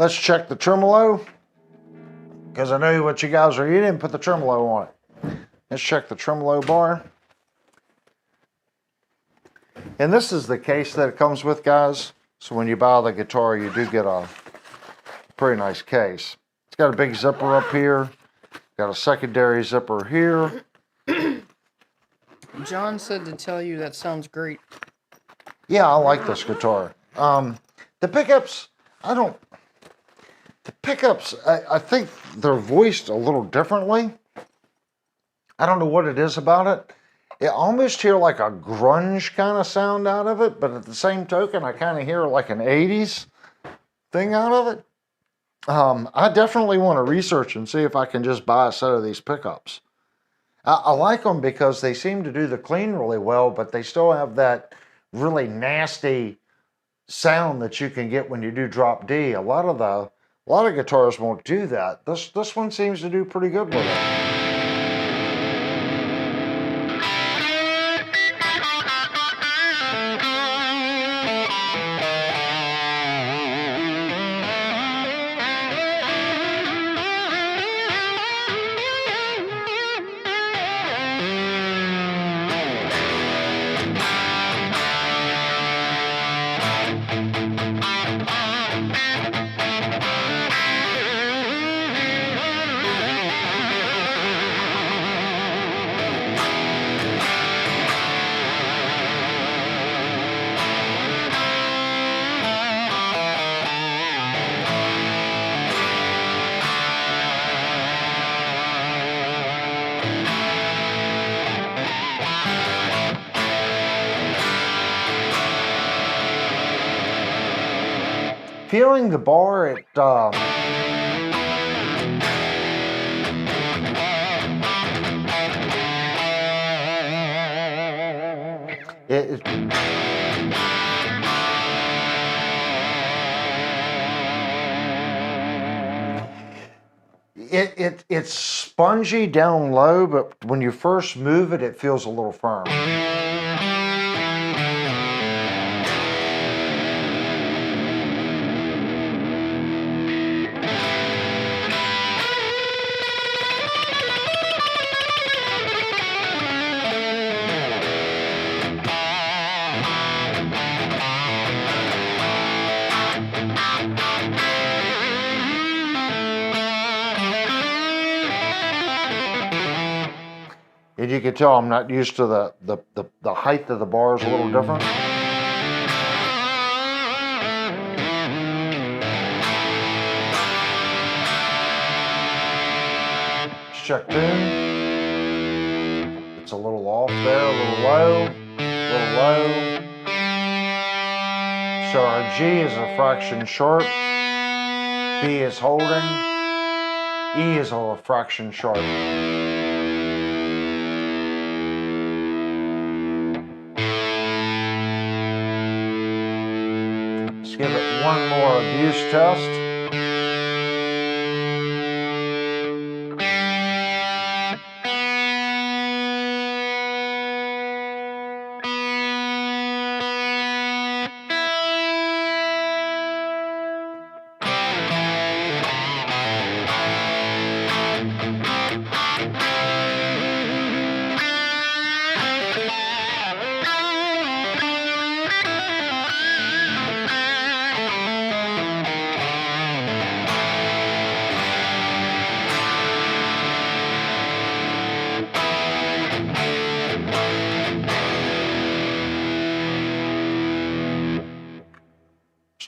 let's check the tremolo. because I know what you guys are eating, put the tremolo on it. Let's check the tremolo bar. And this is the case that it comes with, guys. So when you buy the guitar, you do get a pretty nice case. It's got a big zipper up here. Got a secondary zipper here. John said to tell you that sounds great. Yeah, I like this guitar. The pickups, I think they're voiced a little differently. I don't know what it is about it. I almost hear like a grunge kind of sound out of it, but at the same token, I kind of hear like an 80s thing out of it. I definitely want to research and see if I can just buy a set of these pickups. I like them because they seem to do the clean really well, but they still have that really nasty sound that you can get when you do drop D. A lot of guitars won't do that. This one seems to do pretty good with it. Feeling the bar, it's spongy down low, but when you first move it, it feels a little firm. And you can tell I'm not used to the height of the bar is a little different. Let's check tune. It's a little off there, a little low, a little low. So our G is a fraction sharp, B is holding, E is a fraction sharp. Let's give it one more abuse test.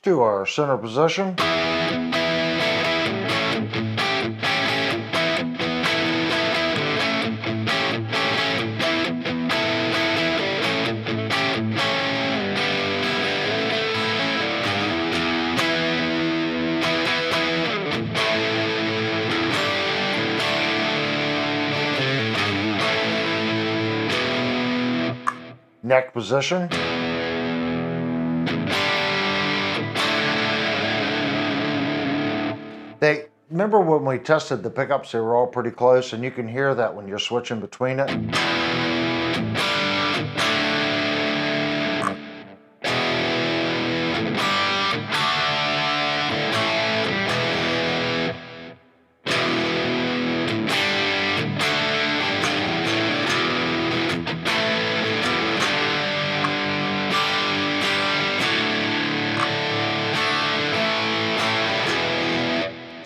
To our center position. Neck position. Remember when we tested the pickups, they were all pretty close, and you can hear that when you're switching between it.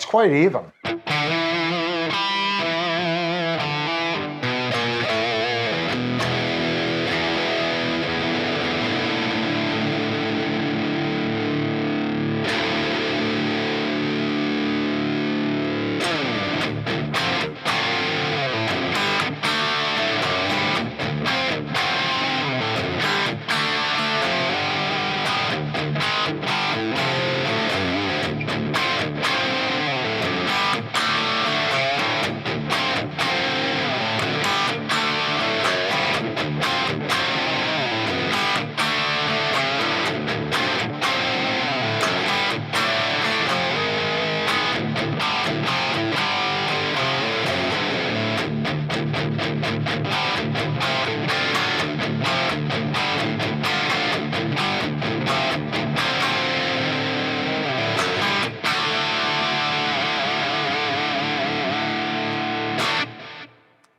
quite even.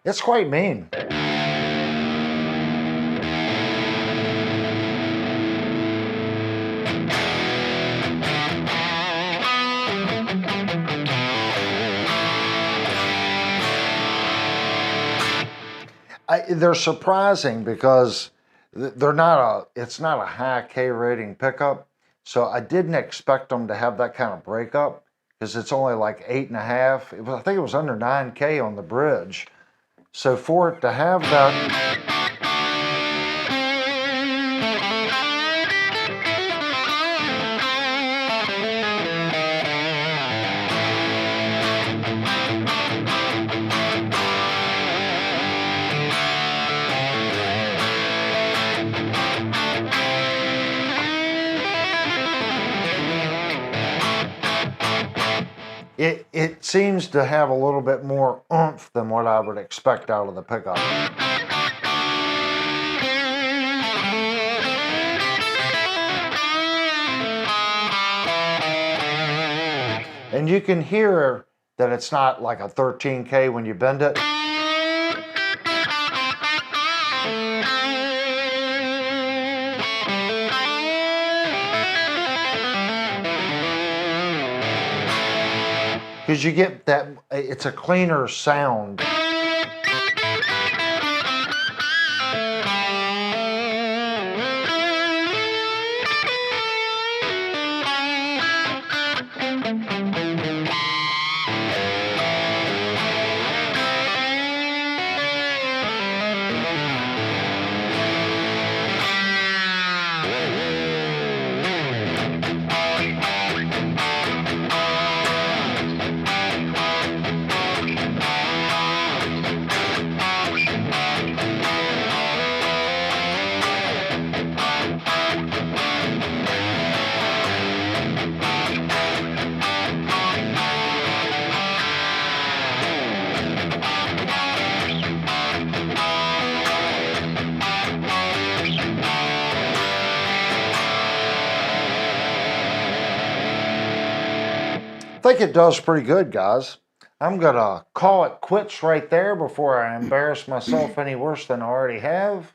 It's quite mean. They're surprising because they're not it's not a high K rating pickup. So I didn't expect them to have that kind of breakup because it's only like 8.5. I think it was under 9K on the bridge. So for it to have that, it seems to have a little bit more oomph than what I would expect out of the pickup. And you can hear that it's not like a 13K when you bend it. Because you get that, it's a cleaner sound. I think it does pretty good, guys. I'm going to call it quits right there before I embarrass myself any worse than I already have.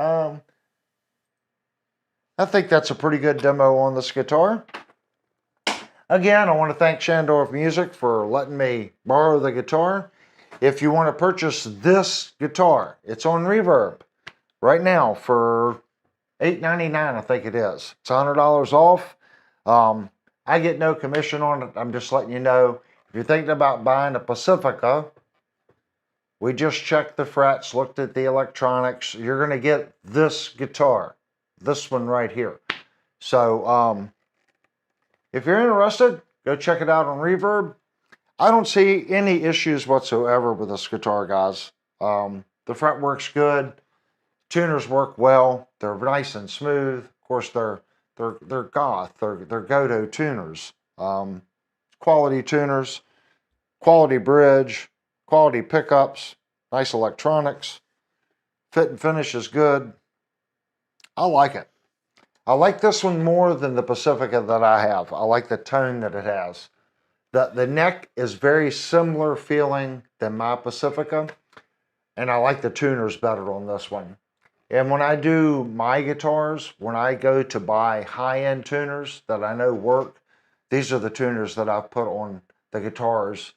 I think that's a pretty good demo on this guitar. Again, I want to thank Shandorf Music for letting me borrow the guitar. If you want to purchase this guitar, it's on Reverb right now for $8.99, I think it is. It's $100 off. I get no commission on it. I'm just letting you know. If you're thinking about buying a Pacifica, we just checked the frets, looked at the electronics. You're going to get this guitar, this one right here. So if you're interested, go check it out on Reverb. I don't see any issues whatsoever with this guitar, guys. The fretwork's good. Tuners work well. They're nice and smooth. Of course, they're goth. They're Godo tuners. Quality tuners, quality bridge, quality pickups, nice electronics. Fit and finish is good. I like it. I like this one more than the Pacifica that I have. I like the tone that it has. The neck is very similar feeling than my Pacifica, and I like the tuners better on this one. And when I do my guitars, when I go to buy high-end tuners that I know work, these are the tuners that I've put on the guitars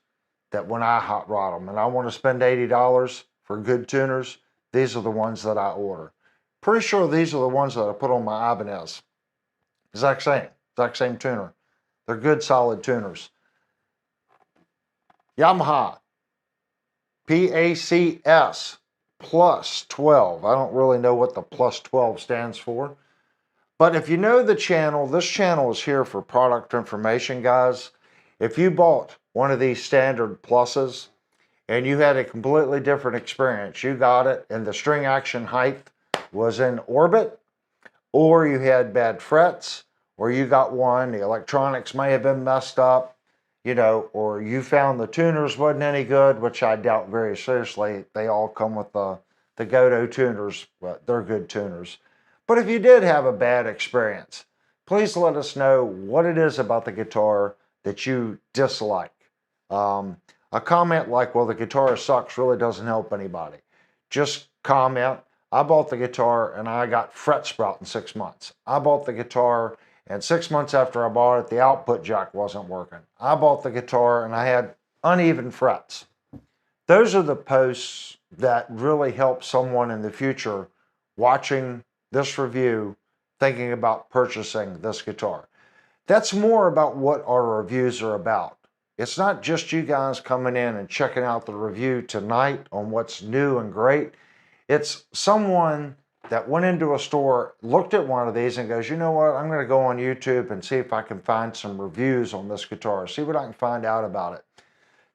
that when I hot rod them and I want to spend $80 for good tuners, these are the ones that I order. Pretty sure these are the ones that I put on my Ibanez. Exact same tuner. They're good, solid tuners. Yamaha PACS +12. I don't really know what the +12 stands for. But if you know the channel, this channel is here for product information, guys. If you bought one of these standard pluses and you had a completely different experience, you got it and the string action height was in orbit, or you had bad frets, or you got one, the electronics may have been messed up, you know, or you found the tuners wasn't any good, which I doubt very seriously. They all come with the Godo tuners, but they're good tuners. But if you did have a bad experience, please let us know what it is about the guitar that you dislike. A comment like, well, the guitar sucks really doesn't help anybody. Just comment, I bought the guitar and I got fret sprout in 6 months. I bought the guitar and 6 months after I bought it, the output jack wasn't working. I bought the guitar and I had uneven frets. Those are the posts that really help someone in the future watching this review, thinking about purchasing this guitar. That's more about what our reviews are about. It's not just you guys coming in and checking out the review tonight on what's new and great. It's someone that went into a store, looked at one of these and goes, you know what, I'm going to go on YouTube and see if I can find some reviews on this guitar, see what I can find out about it.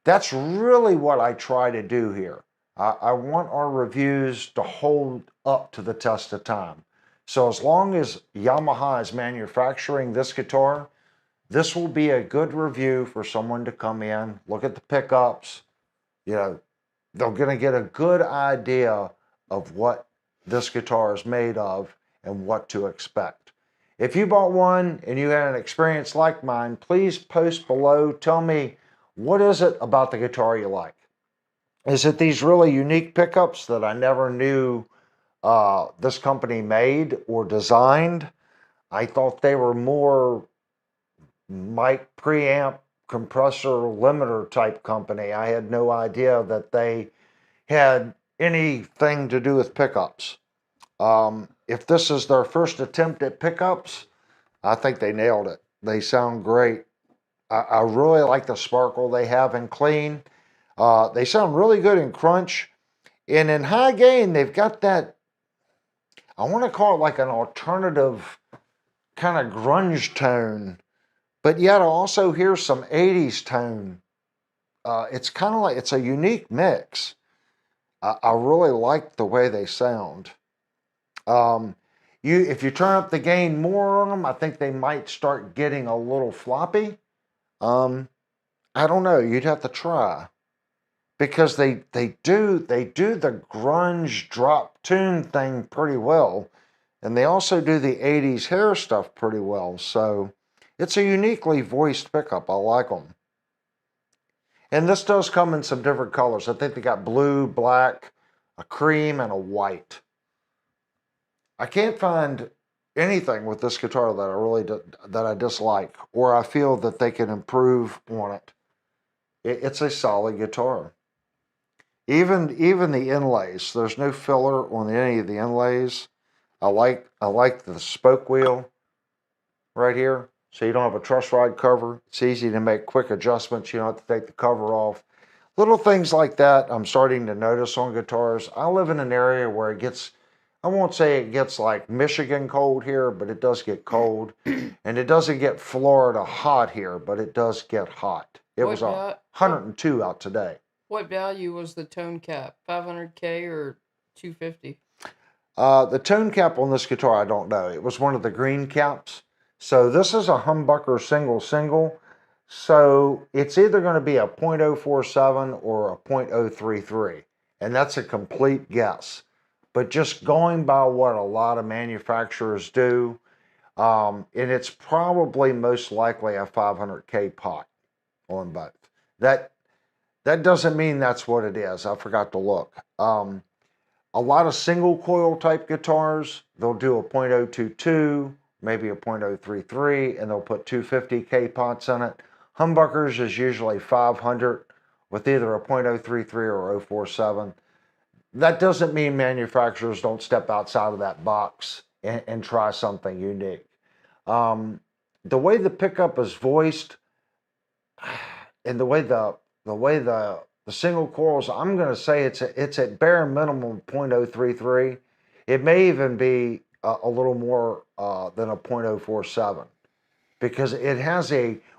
That's really what I try to do here. I want our reviews to hold up to the test of time. So as long as Yamaha is manufacturing this guitar, this will be a good review for someone to come in, look at the pickups, you know, they're going to get a good idea of what this guitar is made of and what to expect. If you bought one and you had an experience like mine, please post below. Tell me, what is it about the guitar you like? Is it these really unique pickups that I never knew this company made or designed? I thought they were more mic preamp compressor limiter type company. I had no idea that they had anything to do with pickups. If this is their first attempt at pickups, I think they nailed it. They sound great. I really like the sparkle they have in clean. They sound really good in crunch. And in high gain, they've got that, I want to call it like an alternative kind of grunge tone, but yet I also hear some 80s tone. It's kind of like, it's a unique mix. I really like the way they sound. If you turn up the gain more on them, I think they might start getting a little floppy. I don't know. You'd have to try, because they do the grunge drop tune thing pretty well, and they also do the 80s hair stuff pretty well. So it's a uniquely voiced pickup. I like them. And this does come in some different colors. I think they got blue, black, a cream, and a white. I can't find anything with this guitar that I really that I dislike, or I feel that they can improve on it. It's a solid guitar. Even the inlays, there's no filler on any of the inlays. I like the spoke wheel right here, so you don't have a truss rod cover. It's easy to make quick adjustments. You don't have to take the cover off. Little things like that I'm starting to notice on guitars. I live in an area where it gets, I won't say it gets like Michigan cold here, but it does get cold. And it doesn't get Florida hot here, but it does get hot. It was 102 out today. What value was the tone cap? 500K or 250? The tone cap on this guitar, I don't know. It was one of the green caps. So this is a humbucker single. So it's either going to be a .047 or a .033. And that's a complete guess. But just going by what a lot of manufacturers do, and it's probably most likely a 500K pot on both. That doesn't mean that's what it is. I forgot to look. A lot of single coil type guitars, they'll do a .022, maybe a .033, and they'll put 250 K pots in it. Humbuckers is usually 500 with either a .033 or 047. That doesn't mean manufacturers don't step outside of that box and try something unique. The way the pickup is voiced and the single coils, I'm going to say it's at bare minimum .033. It may even be a little more than a .047 because it has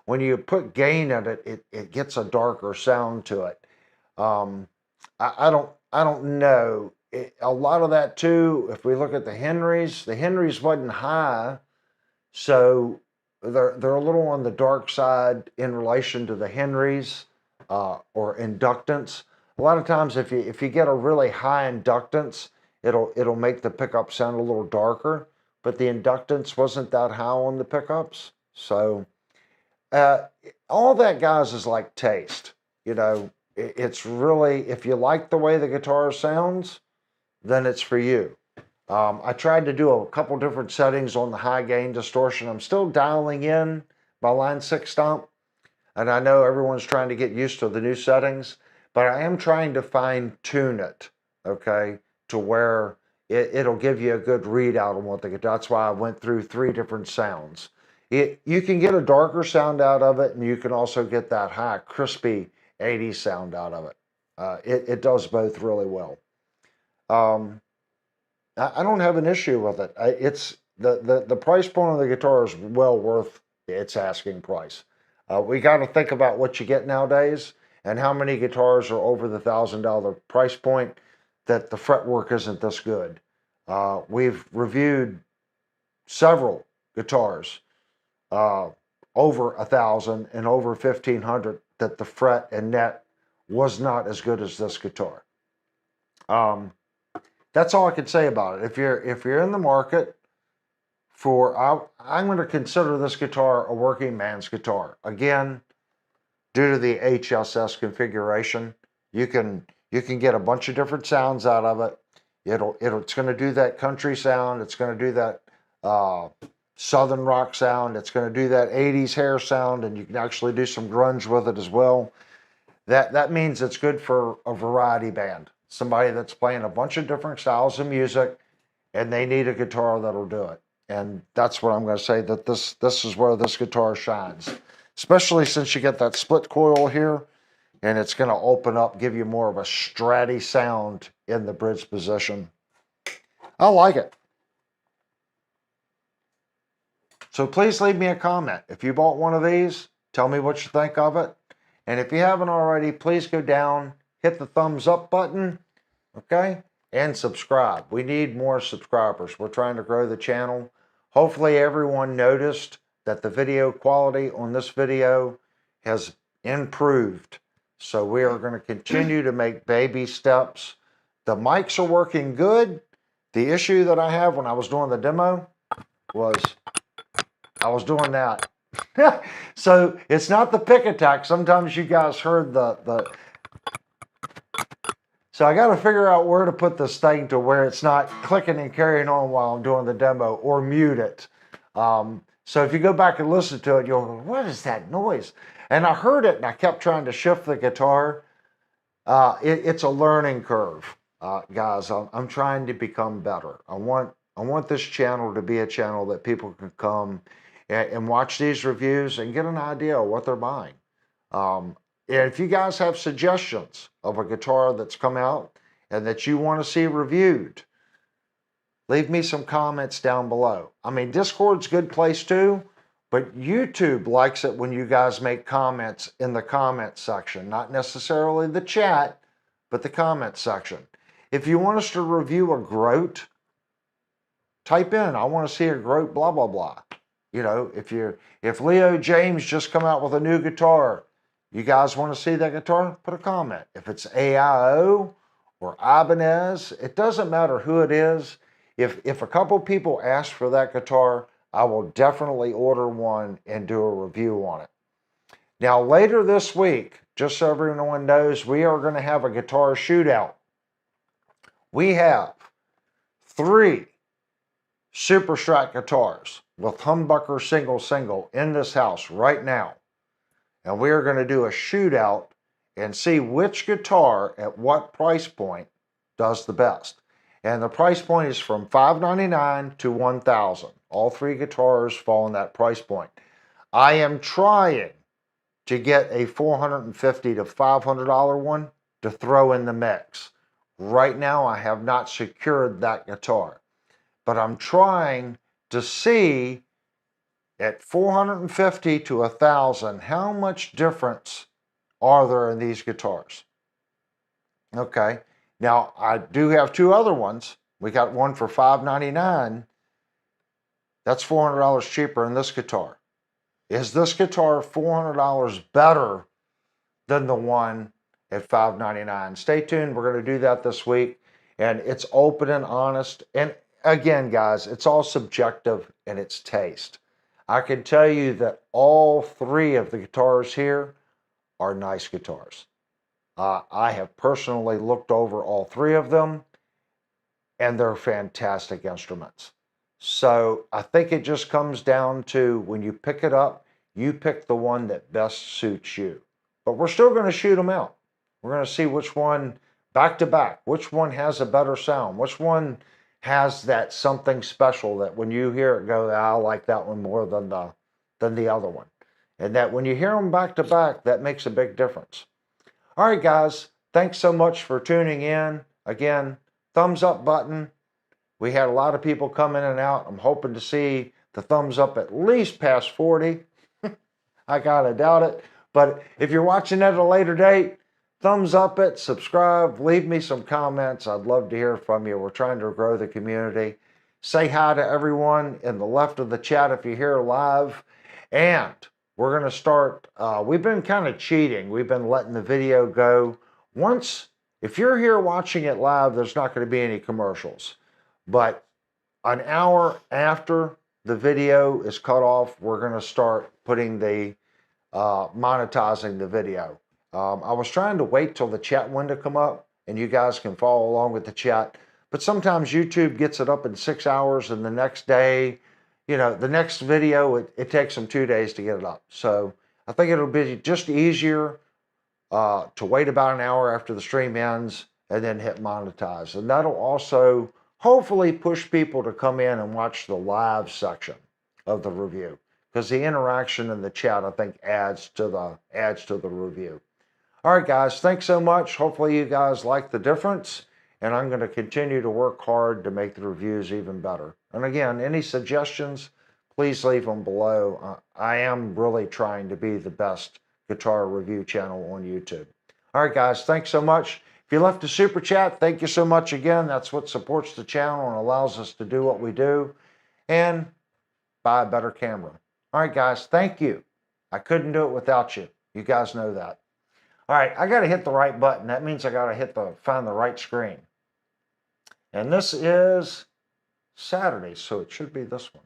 when you put gain in it, it gets a darker sound to it. I don't know. A lot of that too, if we look at the Henrys wasn't high, so they're a little on the dark side in relation to the Henrys or inductance. A lot of times, if you get a really high inductance, it'll make the pickup sound a little darker. But the inductance wasn't that high on the pickups, so all that, guys, is like taste. You know, it's really, if you like the way the guitar sounds, then it's for you. I tried to do a couple different settings on the high gain distortion. I'm still dialing in my Line 6 stomp, and I know everyone's trying to get used to the new settings, but I am trying to fine tune it, okay, to where it'll give you a good readout on what the guitar. That's why I went through 3 different sounds. You can get a darker sound out of it, and you can also get that high, crispy 80s sound out of it. It does both really well. I don't have an issue with it. It's the price point of the guitar is well worth its asking price. We got to think about what you get nowadays and how many guitars are over the $1,000 price point that the fretwork isn't this good. We've reviewed several guitars over 1,000 and over 1,500 that the fret and net was not as good as this guitar. That's all I can say about it. If you're in the market for, I'm going to consider this guitar a working man's guitar. Again, due to the HSS configuration, you can get a bunch of different sounds out of it. It's going to do that country sound. It's going to do that southern rock sound. It's going to do that 80s hair sound, and you can actually do some grunge with it as well. That means it's good for a variety band. Somebody that's playing a bunch of different styles of music, and they need a guitar that'll do it. And that's what I'm going to say, that this is where this guitar shines. Especially since you get that split coil here, and it's going to open up, give you more of a stratty sound in the bridge position. I like it. So please leave me a comment. If you bought one of these, tell me what you think of it. And if you haven't already, please go down, hit the thumbs up button, okay? And subscribe. We need more subscribers. We're trying to grow the channel. Hopefully everyone noticed that the video quality on this video has improved. So we are going to continue to make baby steps. The mics are working good. The issue that I have when I was doing the demo was I was doing that. So it's not the pick attack. Sometimes you guys heard the so I got to figure out where to put this thing to where it's not clicking and carrying on while I'm doing the demo, or mute it. So if you go back and listen to it, you'll go, what is that noise? And I heard it and I kept trying to shift the guitar. It's a learning curve, guys. I'm trying to become better. I want this channel to be a channel that people can come and watch these reviews and get an idea of what they're buying. And if you guys have suggestions of a guitar that's come out and that you want to see reviewed, leave me some comments down below. I mean, Discord's a good place too, but YouTube likes it when you guys make comments in the comment section, not necessarily the chat, but the comment section. If you want us to review a Groat, type in, I want to see a Groat blah, blah, blah. You know, if Leo James just come out with a new guitar, you guys want to see that guitar, put a comment. If it's AIO or Ibanez, it doesn't matter who it is. If a couple people ask for that guitar, I will definitely order one and do a review on it. Now, later this week, just so everyone knows, we are going to have a guitar shootout. We have 3 Super Strat guitars. with humbucker single in this house right now. And we are going to do a shootout and see which guitar at what price point does the best. And the price point is from $599 to $1,000. All three guitars fall in that price point. I am trying to get a $450 to $500 one to throw in the mix. Right now, I have not secured that guitar, but I'm trying to see at $450 to $1,000 how much difference are there in these guitars. Okay, now I do have two other ones. We got one for $599. That's $400 cheaper than this guitar. Is this guitar $400 better than the one at $599? Stay tuned. We're going to do that this week. And it's open and honest. And again, guys, it's all subjective and it's taste. I can tell you that all three of the guitars here are nice guitars. I have personally looked over all three of them, and they're fantastic instruments. So I think it just comes down to when you pick it up, you pick the one that best suits you. But we're still going to shoot them out. We're going to see which one, back to back, which one has a better sound, which one has that something special that when you hear it go, I like that one more than the other one. And that when you hear them back to back, that makes a big difference. All right, guys, thanks so much for tuning in. Again, thumbs up button. We had a lot of people come in and out. I'm hoping to see the thumbs up at least past 40. I gotta doubt it. But if you're watching at a later date, thumbs up it, subscribe, leave me some comments. I'd love to hear from you. We're trying to grow the community. Say hi to everyone in the left of the chat if you're here live. And we're going to start, we've been kind of cheating. We've been letting the video go. If you're here watching it live, there's not going to be any commercials. But an hour after the video is cut off, we're going to start putting the monetizing the video. I was trying to wait till the chat window come up and you guys can follow along with the chat. But sometimes YouTube gets it up in 6 hours and the next day, the next video, it takes them 2 days to get it up. So I think it'll be just easier to wait about an hour after the stream ends and then hit monetize. And that'll also hopefully push people to come in and watch the live section of the review, because the interaction in the chat, I think, adds to the review. All right, guys, thanks so much. Hopefully you guys like the difference, and I'm going to continue to work hard to make the reviews even better. And again, any suggestions, please leave them below. I am really trying to be the best guitar review channel on YouTube. All right, guys, thanks so much. If you left a super chat, thank you so much again. That's what supports the channel and allows us to do what we do and buy a better camera. All right, guys, thank you. I couldn't do it without you. You guys know that. All right, I got to hit the right button. That means I got to find the right screen. And this is Saturday, so it should be this one.